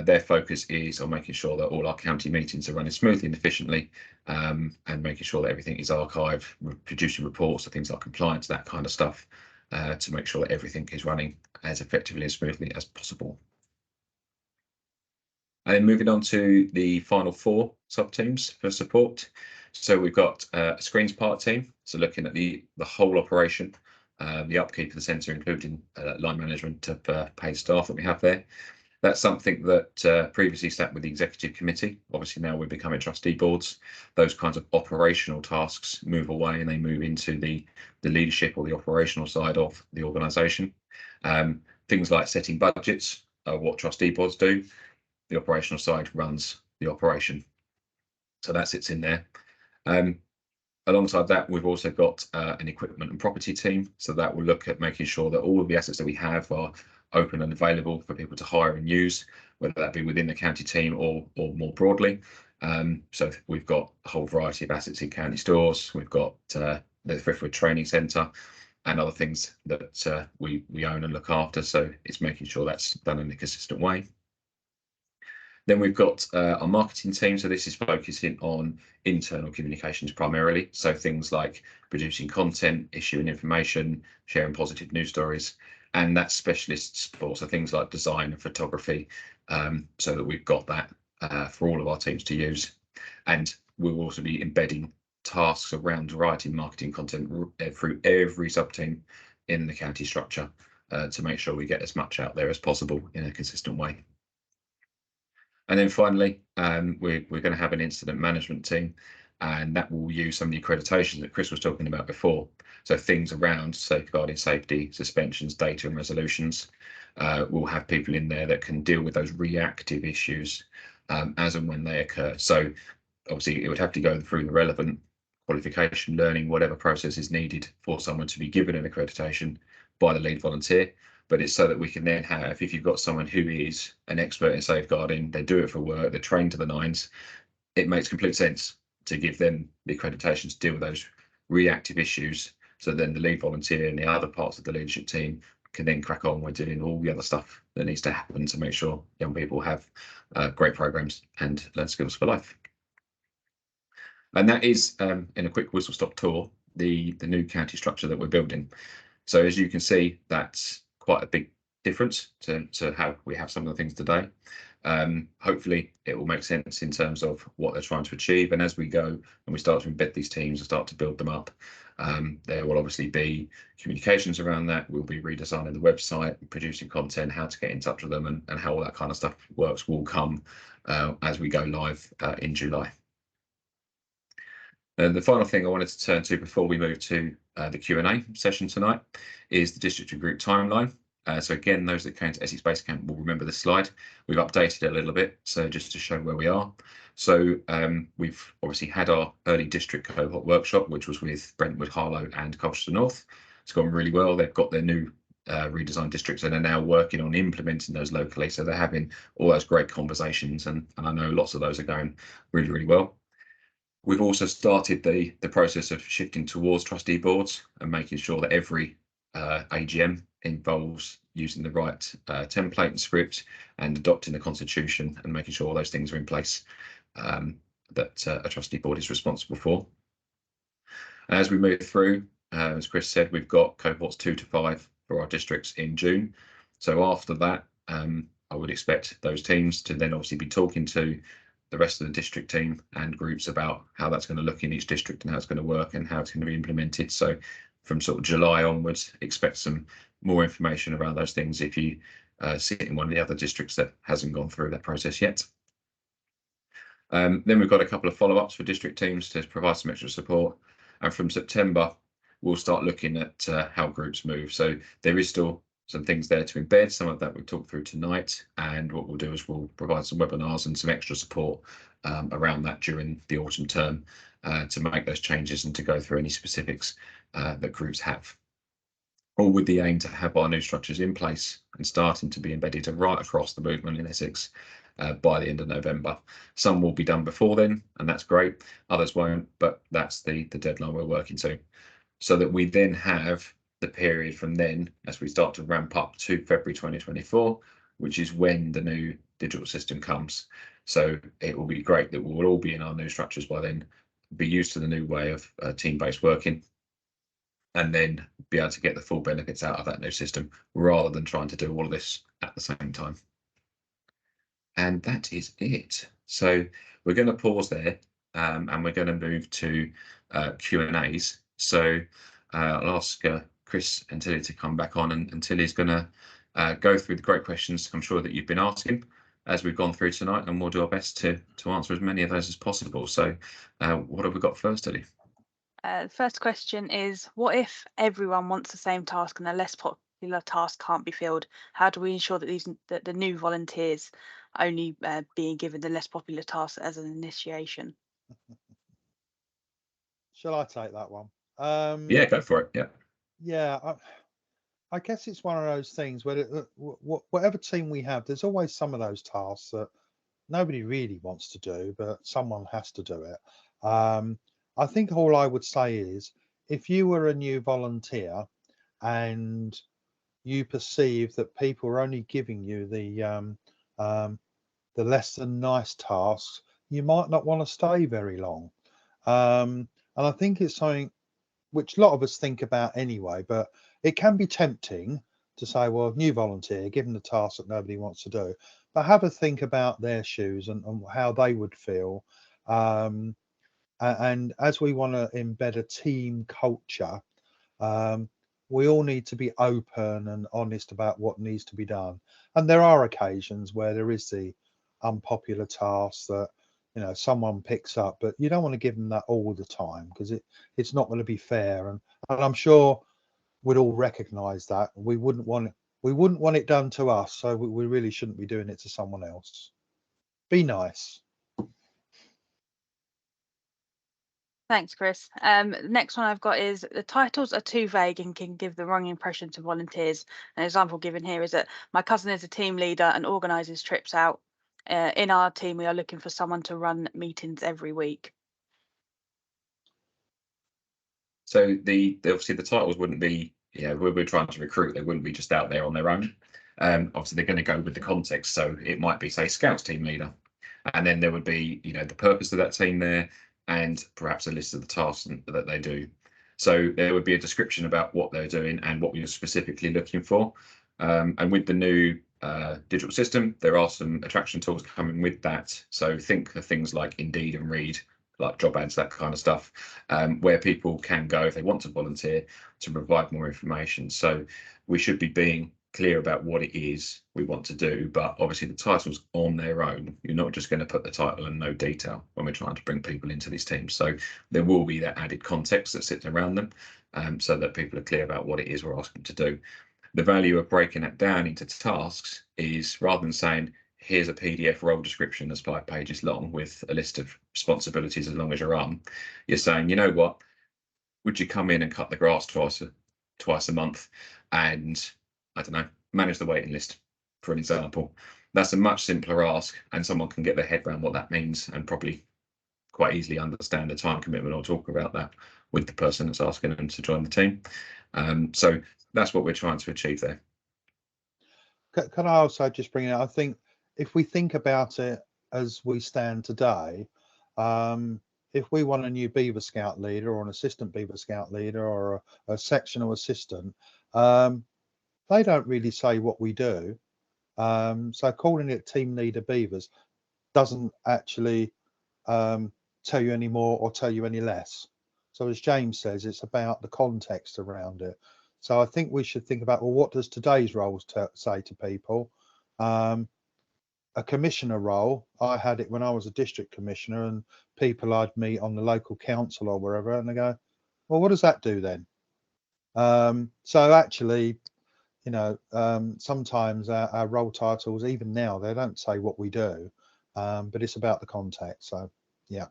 their focus is on making sure that all our county meetings are running smoothly and efficiently and making sure that everything is archived, producing reports, so things like compliance, that kind of stuff, to make sure that everything is running as effectively and smoothly as possible. And then moving on to the final 4 sub-teams for support. So we've got a screens part team, so looking at the whole operation, the upkeep of the centre, including line management of paid staff that we have there. That's something that previously sat with the executive committee. Obviously now we're becoming trustee boards. Those kinds of operational tasks move away and they move into the leadership or the operational side of the organisation. Things like setting budgets are what trustee boards do. The operational side runs the operation. So that sits in there. Alongside that, we've also got an equipment and property team. So that will look at making sure that all of the assets that we have are open and available for people to hire and use, whether that be within the county team or more broadly. So we've got a whole variety of assets in county stores. We've got the Thriftwood Training Centre and other things that we own and look after. So it's making sure that's done in a consistent way. Then we've got our marketing team. So this is focusing on internal communications primarily. So things like producing content, issuing information, sharing positive news stories, and that's specialist support. So things like design and photography, so that we've got that for all of our teams to use. And we'll also be embedding tasks around writing marketing content through every sub-team in the county structure to make sure we get as much out there as possible in a consistent way. And then finally, we're going to have an incident management team, and that will use some of the accreditations that Chris was talking about before. So things around safeguarding safety, suspensions, data and resolutions. We'll have people in there that can deal with those reactive issues as and when they occur. So obviously it would have to go through the relevant qualification, learning, whatever process is needed for someone to be given an accreditation by the lead volunteer. But it's so that we can then have, if you've got someone who is an expert in safeguarding, they do it for work, they're trained to the nines, it makes complete sense to give them the accreditation to deal with those reactive issues. So then the lead volunteer and the other parts of the leadership team can then crack on with doing all the other stuff that needs to happen to make sure young people have great programs and learn skills for life. And that is, in a quick whistle-stop tour, the new county structure that we're building. So as you can see, that's quite a big difference to how we have some of the things today. Hopefully it will make sense in terms of what they're trying to achieve. And as we go and we start to embed these teams and start to build them up, there will obviously be communications around that. We'll be redesigning the website, producing content, how to get in touch with them and how all that kind of stuff works will come as we go live in July. The final thing I wanted to turn to before we move to the Q&A session tonight is the district and group timeline. So again, those that came to Essex Base Camp will remember this slide. We've updated it a little bit, so just to show where we are. So we've obviously had our early district cohort workshop, which was with Brentwood, Harlow and Colchester North. It's gone really well. They've got their new redesigned districts and are now working on implementing those locally. So they're having all those great conversations, and I know lots of those are going really, really well. We've also started the process of shifting towards trustee boards and making sure that every AGM involves using the right template and script and adopting the constitution and making sure all those things are in place that a trustee board is responsible for. And as we move through, as Chris said, we've got cohorts 2 to 5 for our districts in June. So after that, I would expect those teams to then obviously be talking to the rest of the district team and groups about how that's going to look in each district and how it's going to work and how it's going to be implemented. So from sort of July onwards, expect some more information around those things if you sit in one of the other districts that hasn't gone through that process yet. Then we've got a couple of follow-ups for district teams to provide some extra support. And from September, we'll start looking at how groups move. So there is still some things there to embed. Some of that we've talked through tonight. And what we'll do is we'll provide some webinars and some extra support around that during the autumn term to make those changes and to go through any specifics that groups have. All with the aim to have our new structures in place and starting to be embedded right across the movement in Essex by the end of November. Some will be done before then, and that's great. Others won't, but that's the deadline we're working to. So that we then have the period from then as we start to ramp up to February 2024, which is when the new digital system comes. So it will be great that we'll all be in our new structures by then, be used to the new way of team-based working, and then be able to get the full benefits out of that new system rather than trying to do all of this at the same time. And that is it. So we're going to pause there and we're going to move to Q&As. So I'll ask Chris and Tilly to come back on, and Tilly's going to go through the great questions I'm sure that you've been asking as we've gone through tonight, and we'll do our best to answer as many of those as possible. So what have we got first, Tilly? First question is, what if everyone wants the same task and a less popular task can't be filled? How do we ensure that the new volunteers are only being given the less popular task as an initiation? Shall I take that one? Yeah, go for it. Yeah. Yeah, I guess it's one of those things where whatever team we have, there's always some of those tasks that nobody really wants to do, but someone has to do it. I think all I would say is, if you were a new volunteer and you perceive that people are only giving you the less than nice tasks, you might not want to stay very long. And I think it's something which a lot of us think about anyway, but it can be tempting to say, well, new volunteer, give them the task that nobody wants to do, but have a think about their shoes and how they would feel. And as we want to embed a team culture, we all need to be open and honest about what needs to be done. And there are occasions where there is the unpopular task that, you know, someone picks up, but you don't want to give them that all the time, because it's not going to be fair. And I'm sure we'd all recognize that. We wouldn't want it done to us, so we really shouldn't be doing it to someone else. Be nice. Thanks, Chris. The next one I've got is, the titles are too vague and can give the wrong impression to volunteers. An example given here is that my cousin is a team leader and organises trips out. In our team, we are looking for someone to run meetings every week. So obviously the titles wouldn't be, you know, we're trying to recruit, they wouldn't be just out there on their own. Obviously they're going to go with the context. So it might be, say, Scouts team leader, and then there would be, you know, the purpose of that team there, and perhaps a list of the tasks that they do. So there would be a description about what they're doing and what you're specifically looking for. And with the new digital system, there are some attraction tools coming with that. So think of things like Indeed and Read, like job ads, that kind of stuff, where people can go if they want to volunteer to provide more information. So we should be being clear about what it is we want to do, but obviously the titles on their own, you're not just going to put the title and no detail when we're trying to bring people into these teams. So there will be that added context that sits around them, so that people are clear about what it is we're asking to do. The value of breaking that down into tasks is, rather than saying, here's a PDF role description that's 5 pages long with a list of responsibilities as long as your arm, you're saying, you know what, would you come in and cut the grass twice a month and, I don't know, manage the waiting list, for an example. That's a much simpler ask, and someone can get their head around what that means and probably quite easily understand the time commitment or talk about that with the person that's asking them to join the team. So that's what we're trying to achieve there. Can I also just bring it out? I think if we think about it as we stand today, if we want a new Beaver Scout leader or an assistant Beaver Scout leader or a sectional assistant, they don't really say what we do. So calling it Team Leader Beavers doesn't actually tell you any more or tell you any less. So as James says, it's about the context around it. So I think we should think about, well, what does today's roles say to people? A commissioner role, I had it when I was a district commissioner, and people I'd meet on the local council or wherever, and they go, well, what does that do then? So actually, you know, sometimes our role titles, even now, they don't say what we do, but it's about the context. So yeah.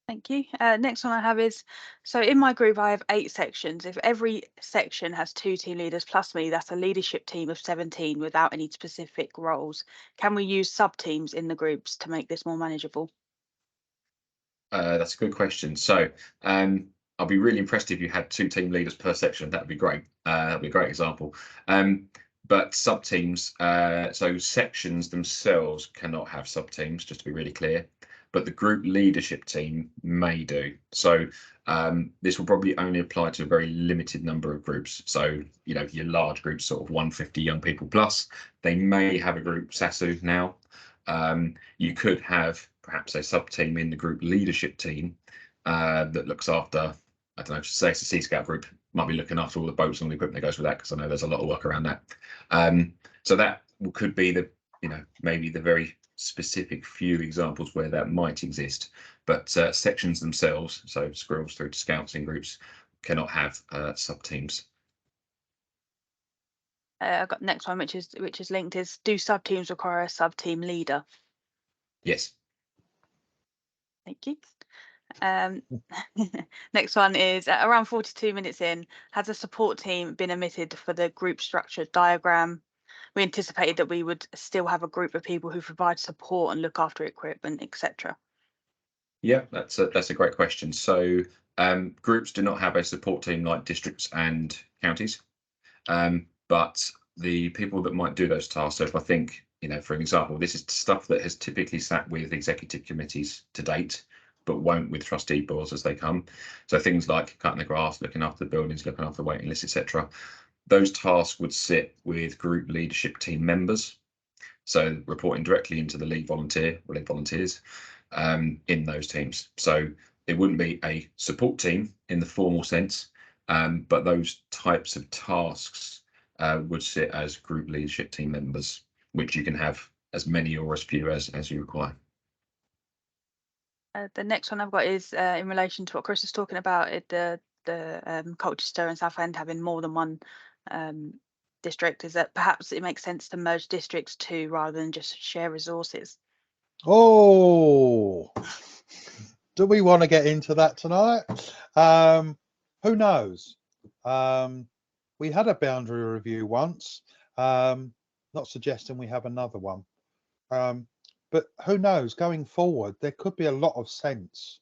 Thank you. Next one I have is, so in my group I have 8 sections. If every section has 2 team leaders plus me, that's a leadership team of 17 without any specific roles. Can we use sub teams in the groups to make this more manageable? That's a good question. So I'll be really impressed if you had 2 team leaders per section. That would be great. That'd be a great example. But sub teams, so sections themselves cannot have sub teams, just to be really clear. But the group leadership team may do. So this will probably only apply to a very limited number of groups. So, you know, your large groups, sort of 150 young people plus, they may have a group SASU now. You could have perhaps a sub team in the group leadership team that looks after, I don't know, say it's a Sea Scout group, might be looking after all the boats and the equipment that goes with that, because I know there's a lot of work around that. So that could be the, you know, maybe the very specific few examples where that might exist, but sections themselves, so squirrels through to scouts in groups, cannot have sub teams. I've got the next one, which is linked, is, do sub teams require a sub team leader? Yes. Thank you. Next one is, around 42 minutes in, has a support team been omitted for the group structure diagram? We anticipated that we would still have a group of people who provide support and look after equipment, etc. Yeah, that's a great question. So groups do not have a support team like districts and counties, but the people that might do those tasks. So if I think, you know, for an example, this is stuff that has typically sat with executive committees to date, but won't with trustee boards as they come. So things like cutting the grass, looking after the buildings, looking after the waiting lists, etc. Those tasks would sit with group leadership team members. So reporting directly into the lead volunteer or lead volunteers in those teams. So it wouldn't be a support team in the formal sense, but those types of tasks would sit as group leadership team members, which you can have as many or as few as you require. The next one I've got is in relation to what Chris was talking about, the Colchester and Southend having more than one district, is that perhaps it makes sense to merge districts too, rather than just share resources. Oh, do we want to get into that tonight? Who knows? We had a boundary review once, not suggesting we have another one. But who knows, going forward, there could be a lot of sense,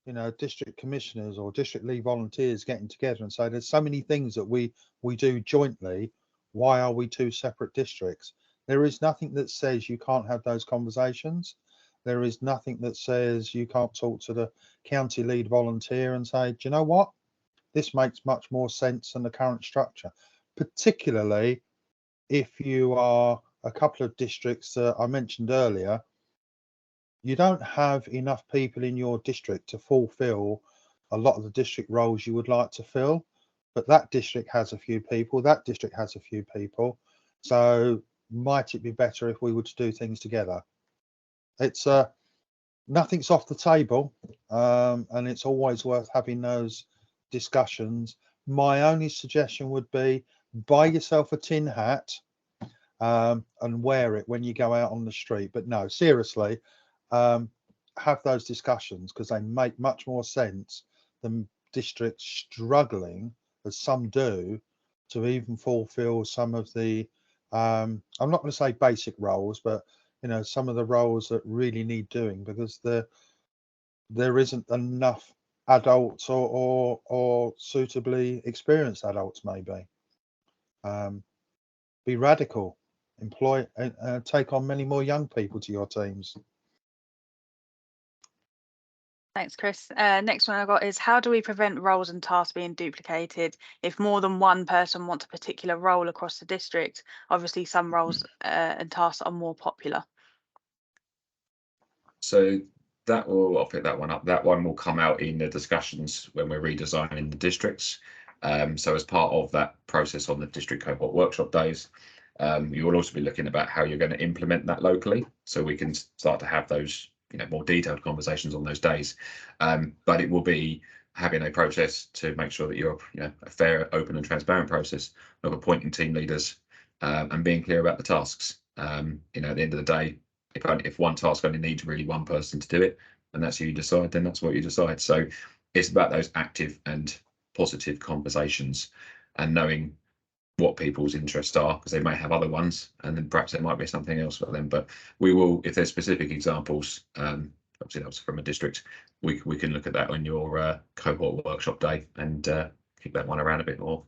you know, district commissioners or district lead volunteers getting together and say, there's so many things that we do jointly. Why are we 2 separate districts? There is nothing that says you can't have those conversations. There is nothing that says you can't talk to the county lead volunteer and say, do you know what? This makes much more sense than the current structure, particularly if you are a couple of districts that I mentioned earlier. You don't have enough people in your district to fulfill a lot of the district roles you would like to fill, but that district has a few people, that district has a few people. So might it be better if we were to do things together? It's nothing's off the table, and it's always worth having those discussions, My only suggestion would be buy yourself a tin hat and wear it when you go out on the street. But no, seriously, have those discussions, because they make much more sense than districts struggling, as some do, to even fulfill some of the I'm not going to say basic roles, but you know, some of the roles that really need doing, because there isn't enough adults or suitably experienced adults. Maybe be radical, employ take on many more young people to your teams. Thanks, Chris. Next one I got is, how do we prevent roles and tasks being duplicated if more than one person wants a particular role across the district? Obviously, some roles and tasks are more popular. So I'll pick that one up. That one will come out in the discussions when we're redesigning the districts. So as part of that process on the district cohort workshop days, you will also be looking about how you're going to implement that locally, so we can start to have those, more detailed conversations on those days. But it will be having a process to make sure that you're, a fair, open and transparent process of appointing team leaders and being clear about the tasks. At the end of the day, if one task only needs really one person to do it, and that's who you decide, then that's what you decide. So it's about those active and positive conversations and knowing what people's interests are, because they may have other ones, and then perhaps there might be something else for them. But we will, if there's specific examples, obviously that was from a district, we can look at that on your cohort workshop day and kick that one around a bit more.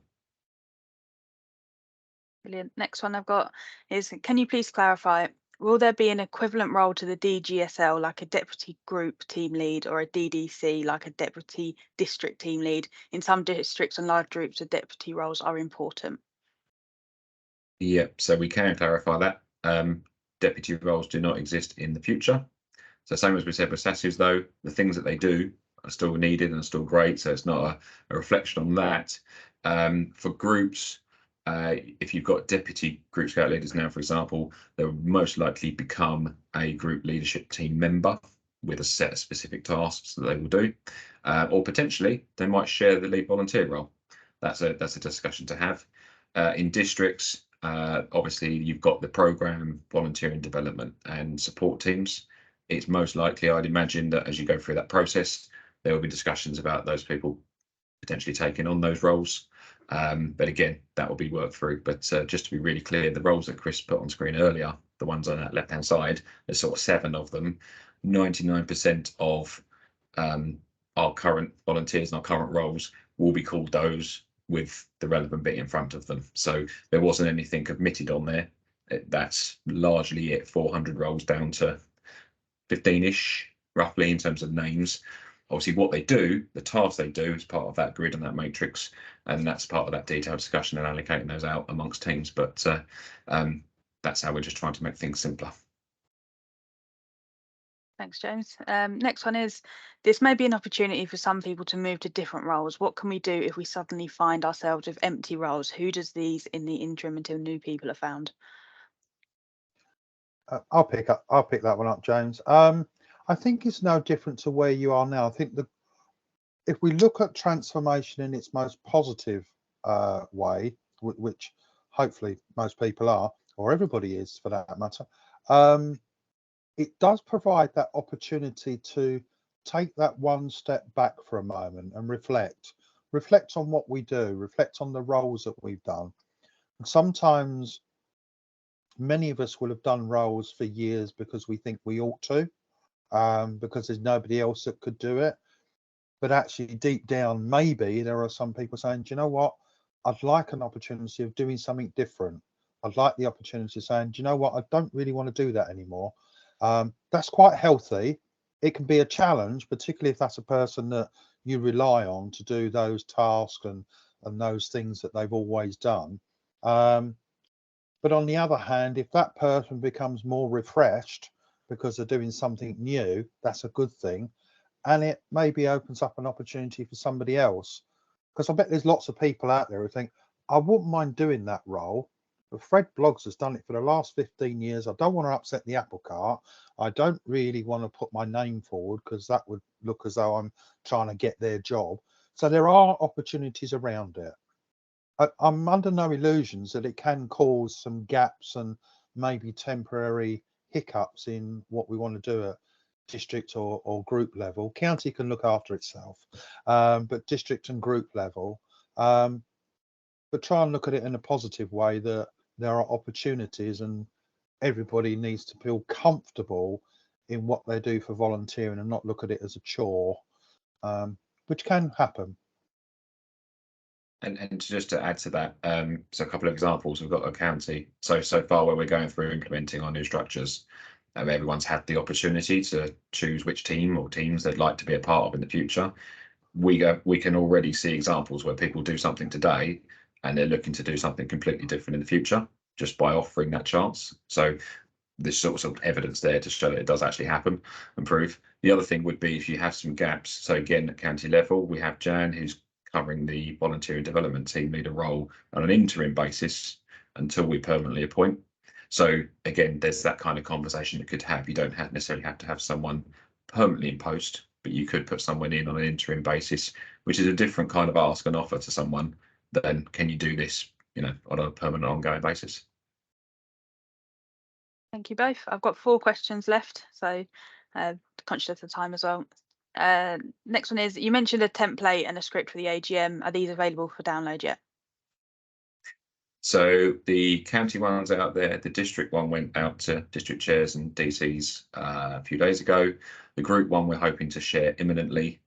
Brilliant. Next one I've got is, can you please clarify, will there be an equivalent role to the DGSL, like a deputy group team lead, or a DDC, like a deputy district team lead? In some districts and large groups, the deputy roles are important. Yep, so we can clarify that. Deputy roles do not exist in the future. So same as we said with SASUs, though, the things that they do are still needed and are still great. So it's not a reflection on that. For groups, if you've got deputy group scout leaders now, for example, they'll most likely become a group leadership team member with a set of specific tasks that they will do, or potentially they might share the lead volunteer role. That's a discussion to have. In districts, obviously you've got the program, volunteering, development and support teams. It's most likely, I'd imagine, that as you go through that process, there will be discussions about those people potentially taking on those roles. But again, that will be worked through. But just to be really clear, the roles that Chris put on screen earlier, the ones on that left-hand side, there's sort of 7 of them. 99% of our current volunteers and our current roles will be called those with the relevant bit in front of them. So there wasn't anything omitted on there. That's largely it. 400 roles down to 15-ish, roughly, in terms of names. Obviously, what they do, the tasks they do, is part of that grid and that matrix, and that's part of that detailed discussion and allocating those out amongst teams. But that's how we're just trying to make things simpler. Thanks, James. Next one is, this may be an opportunity for some people to move to different roles. What can we do if we suddenly find ourselves with empty roles? Who does these in the interim until new people are found? I'll pick that one up, James. I think it's no different to where you are now. I think that if we look at transformation in its most positive way, which hopefully most people are, or everybody is for that matter, it does provide that opportunity to take that one step back for a moment and reflect on what we do, reflect on the roles that we've done. And sometimes many of us will have done roles for years because we think we ought to, because there's nobody else that could do it. But actually, deep down, maybe there are some people saying, do you know what? I'd like an opportunity of doing something different. I'd like the opportunity of saying, do you know what? I don't really want to do that anymore. That's quite healthy. It can be a challenge, particularly if that's a person that you rely on to do those tasks and those things that they've always done. But on the other hand, if that person becomes more refreshed because they're doing something new, that's a good thing. And it maybe opens up an opportunity for somebody else. Because I bet there's lots of people out there who think, I wouldn't mind doing that role, but Fred Bloggs has done it for the last 15 years. I don't want to upset the apple cart. I don't really want to put my name forward because that would look as though I'm trying to get their job. So there are opportunities around it. I'm under no illusions that it can cause some gaps and maybe temporary hiccups in what we want to do at district or group level. County can look after itself, but district and group level. But try and look at it in a positive way, that there are opportunities and everybody needs to feel comfortable in what they do for volunteering and not look at it as a chore, which can happen. And just to add to that, so a couple of examples, we've got a county. So far where we're going through implementing our new structures, everyone's had the opportunity to choose which team or teams they'd like to be a part of in the future. We can already see examples where people do something today and they're looking to do something completely different in the future just by offering that chance. So there's sort of evidence there to show that it does actually happen and prove. The other thing would be if you have some gaps. So again, at county level, we have Jan, who's covering the volunteer and development team leader role on an interim basis until we permanently appoint. So again, there's that kind of conversation you could have. You don't necessarily have to have someone permanently in post, but you could put someone in on an interim basis, which is a different kind of ask and offer to someone than can you do this, on a permanent ongoing basis. Thank you both. I've got 4 questions left, so conscious of the time as well. Next one is, you mentioned a template and a script for the AGM. Are these available for download yet? So the county one's out there. The district one went out to district chairs and DCs a few days ago. The group one we're hoping to share imminently.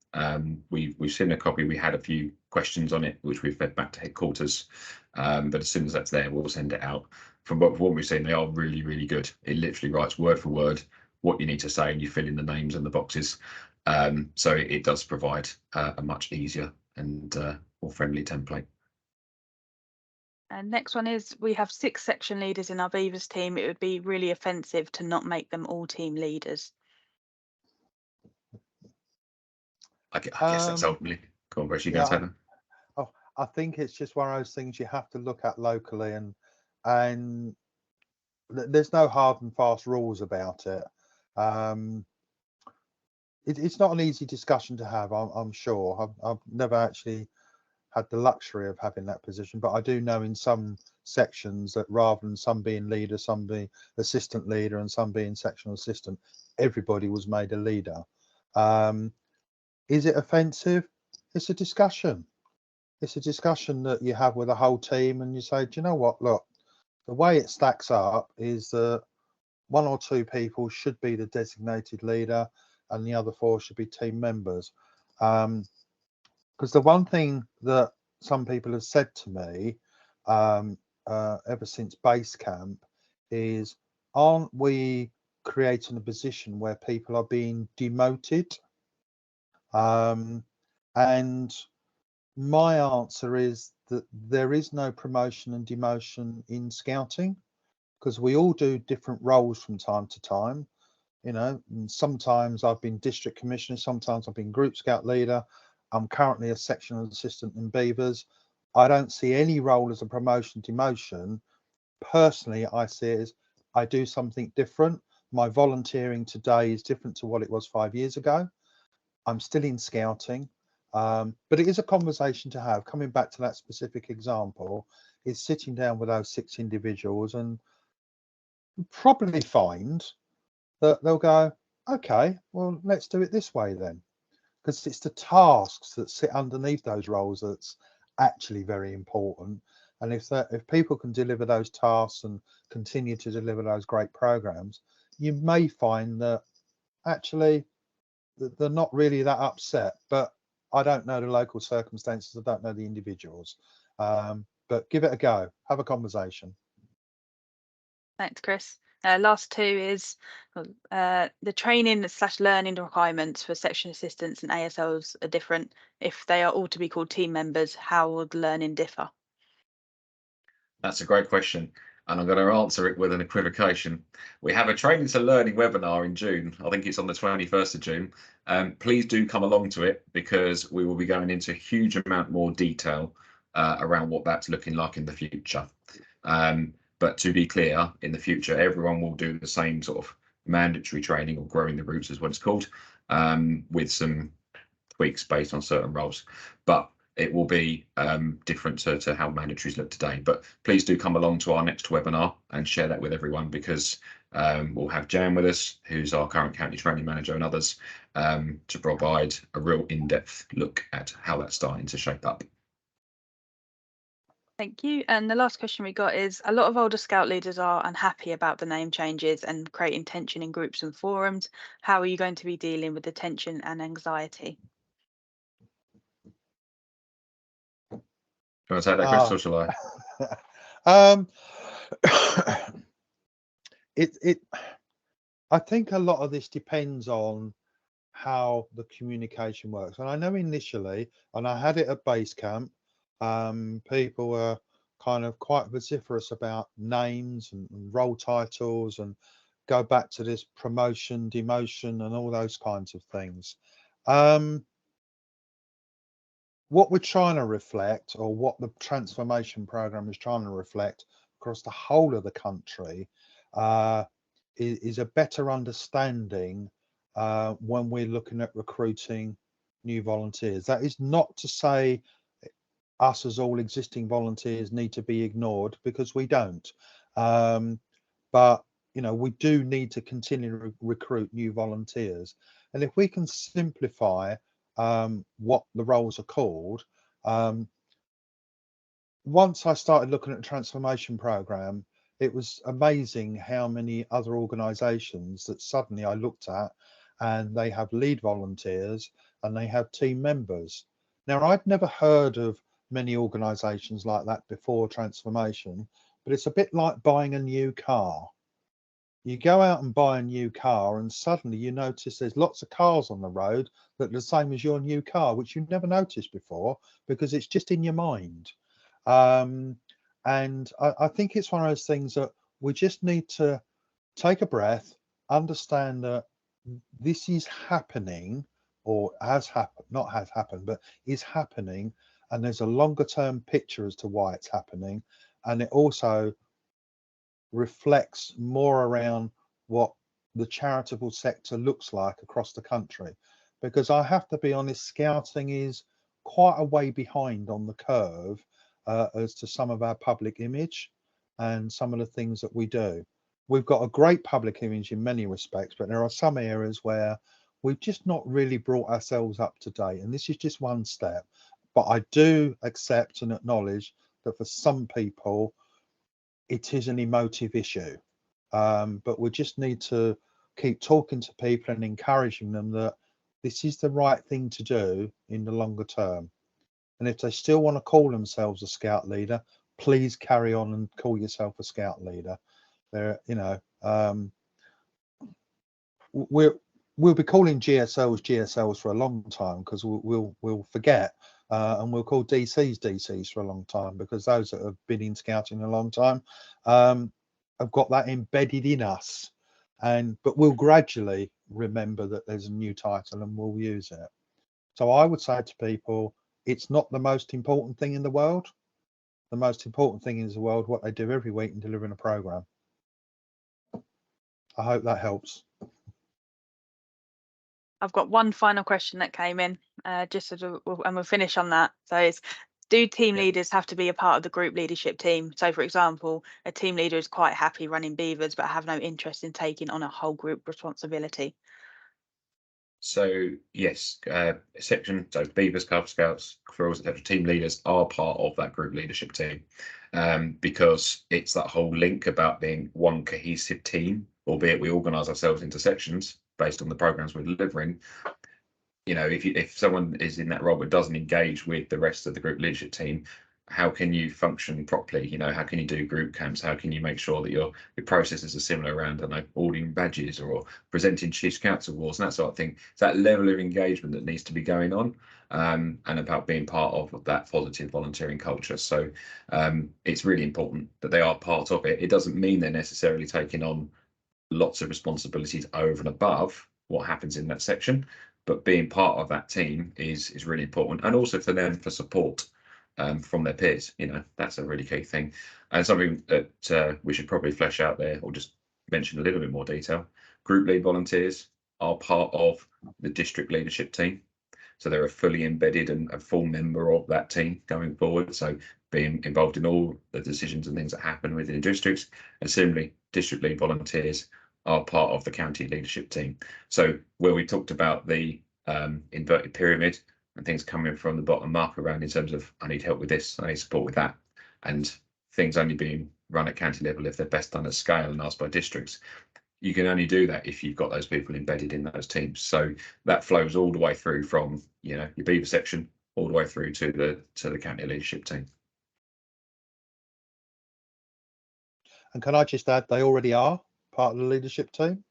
We've seen a copy. We had a few questions on it, which we've fed back to headquarters. But as soon as that's there, we'll send it out. From what we've seen, they are really, really good. It literally writes word for word what you need to say, and you fill in the names and the boxes. So it does provide a much easier and more friendly template. And next one is, we have 6 section leaders in our Beavers team. It would be really offensive to not make them all team leaders. I guess that's ultimately. Go on, Bruce, you guys have them. Oh, I think it's just one of those things you have to look at locally, and there's no hard and fast rules about it. It's not an easy discussion to have, I'm sure. I've never actually had the luxury of having that position, but I do know in some sections that rather than some being leader, some being assistant leader, and some being sectional assistant, everybody was made a leader. Is it offensive? It's a discussion. It's a discussion that you have with the whole team, and you say, do you know what? Look, the way it stacks up is that 1 or 2 people should be the designated leader, and the other 4 should be team members. Because the one thing that some people have said to me ever since base camp is, aren't we creating a position where people are being demoted? And my answer is that there is no promotion and demotion in scouting, because we all do different roles from time to time. And sometimes I've been district commissioner, sometimes I've been group scout leader. I'm currently a sectional assistant in Beavers. I don't see any role as a promotion, demotion. Personally, I see it as I do something different. My volunteering today is different to what it was 5 years ago. I'm still in scouting, but it is a conversation to have. Coming back to that specific example, is sitting down with those 6 individuals and probably find that they'll go, okay, well, let's do it this way then. Because it's the tasks that sit underneath those roles that's actually very important. And if people can deliver those tasks and continue to deliver those great programs, you may find that actually they're not really that upset. But I don't know the local circumstances. I don't know the individuals. But give it a go. Have a conversation. Thanks, Chris. Last 2 is the training / learning requirements for section assistants and ASLs are different. If they are all to be called team members, how would learning differ? That's a great question, and I'm going to answer it with an equivocation. We have a training to learning webinar in June. I think it's on the 21st of June. Please do come along to it, because we will be going into a huge amount more detail around what that's looking like in the future. But to be clear, in the future, everyone will do the same sort of mandatory training, or growing the roots is what it's called, with some tweaks based on certain roles, but it will be different to how mandatories look today. But please do come along to our next webinar and share that with everyone, because we'll have Jan with us, who's our current county training manager, and others to provide a real in-depth look at how that's starting to shape up. Thank you. And the last question we got is, a lot of older Scout leaders are unhappy about the name changes and creating tension in groups and forums. How are you going to be dealing with the tension and anxiety? Do you want to take that, Chris, or shall I? I think a lot of this depends on how the communication works. And I know initially, and I had it at base camp, people were kind of quite vociferous about names and role titles, and go back to this promotion, demotion, and all those kinds of things. What we're trying to reflect, or what the transformation program is trying to reflect across the whole of the country, is a better understanding when we're looking at recruiting new volunteers. That is not to say us as all existing volunteers need to be ignored, because we don't. But you know, we do need to continue to recruit new volunteers, and if we can simplify what the roles are called. Once I started looking at the transformation program, it was amazing how many other organisations that suddenly I looked at, and they have lead volunteers and they have team members. Now, I'd never heard of many organisations like that before transformation, but it's a bit like buying a new car. You go out and buy a new car, and suddenly you notice there's lots of cars on the road that are the same as your new car, which you've never noticed before, because it's just in your mind. And I think it's one of those things that we just need to take a breath, understand that this is happening, or has happened, not has happened, but is happening. And there's a longer term picture as to why it's happening. And it also reflects more around what the charitable sector looks like across the country. Because I have to be honest, scouting is quite a way behind on the curve as to some of our public image and some of the things that we do. We've got a great public image in many respects, but there are some areas where we've just not really brought ourselves up to date. And this is just one step. But I do accept and acknowledge that for some people, it is an emotive issue. But we just need to keep talking to people and encouraging them that this is the right thing to do in the longer term. And if they still want to call themselves a scout leader, please carry on and call yourself a scout leader. There, you know, we'll be calling GSLs for a long time, because we'll forget, and we'll call DCs for a long time, because those that have been in scouting a long time have got that embedded in us. But we'll gradually remember that there's a new title and we'll use it. So I would say to people, it's not the most important thing in the world. The most important thing in the world, what they do every week in delivering a program. I hope that helps. I've got one final question that came in, and we'll finish on that. So it's, do team leaders have to be a part of the group leadership team? So for example, a team leader is quite happy running beavers, but have no interest in taking on a whole group responsibility. So yes, section, so beavers, Cub Scouts, Squirrels, etc. Team leaders are part of that group leadership team, because it's that whole link about being one cohesive team, albeit we organise ourselves into sections based on the programs we're delivering. You know, if someone is in that role but doesn't engage with the rest of the group leadership team, how can you function properly? You know, how can you do group camps? How can you make sure that your processes are similar around, I don't know, ordering badges or presenting Chief Scouts awards and that sort of thing? It's that level of engagement that needs to be going on, and about being part of that positive volunteering culture. So it's really important that they are part of it. It doesn't mean they're necessarily taking on lots of responsibilities over and above what happens in that section, but being part of that team is really important, and also for them for support from their peers. You know, that's a really key thing, and something that we should probably flesh out there, or just mention a little bit more detail. Group lead volunteers are part of the district leadership team. So they're a fully embedded and a full member of that team going forward. So being involved in all the decisions and things that happen within districts. And similarly, district lead volunteers are part of the county leadership team. So where we talked about the inverted pyramid and things coming from the bottom up around in terms of I need help with this, I need support with that, and things only being run at county level if they're best done at scale and asked by districts. You can only do that if you've got those people embedded in those teams. So that flows all the way through from, you know, your beaver section all the way through to the county leadership team. And can I just add, they already are part of the leadership team.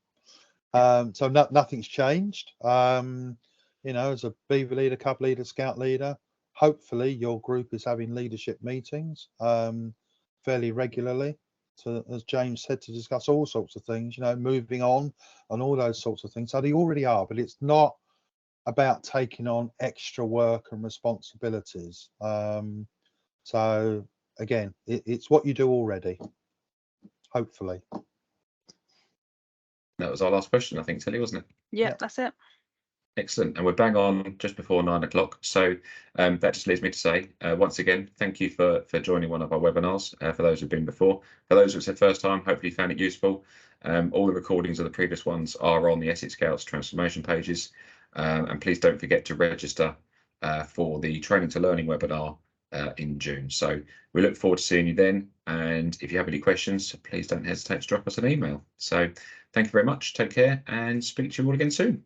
So nothing's changed. You know, as a beaver leader, cub leader, scout leader, hopefully your group is having leadership meetings fairly regularly. So as James said, to discuss all sorts of things, you know, moving on and all those sorts of things. So they already are, but it's not about taking on extra work and responsibilities. So again, it's what you do already, hopefully. That was our last question, I think, Tilly, wasn't it? Yep, that's it. Excellent. And we're bang on just before 9 o'clock. So that just leaves me to say, once again, thank you for joining one of our webinars. For those who've been before, for those who've said first time, hopefully you found it useful. All the recordings of the previous ones are on the Essex Scouts transformation pages. And please don't forget to register for the Training to Learning webinar in June. So we look forward to seeing you then. And if you have any questions, please don't hesitate to drop us an email. So thank you very much. Take care and speak to you all again soon.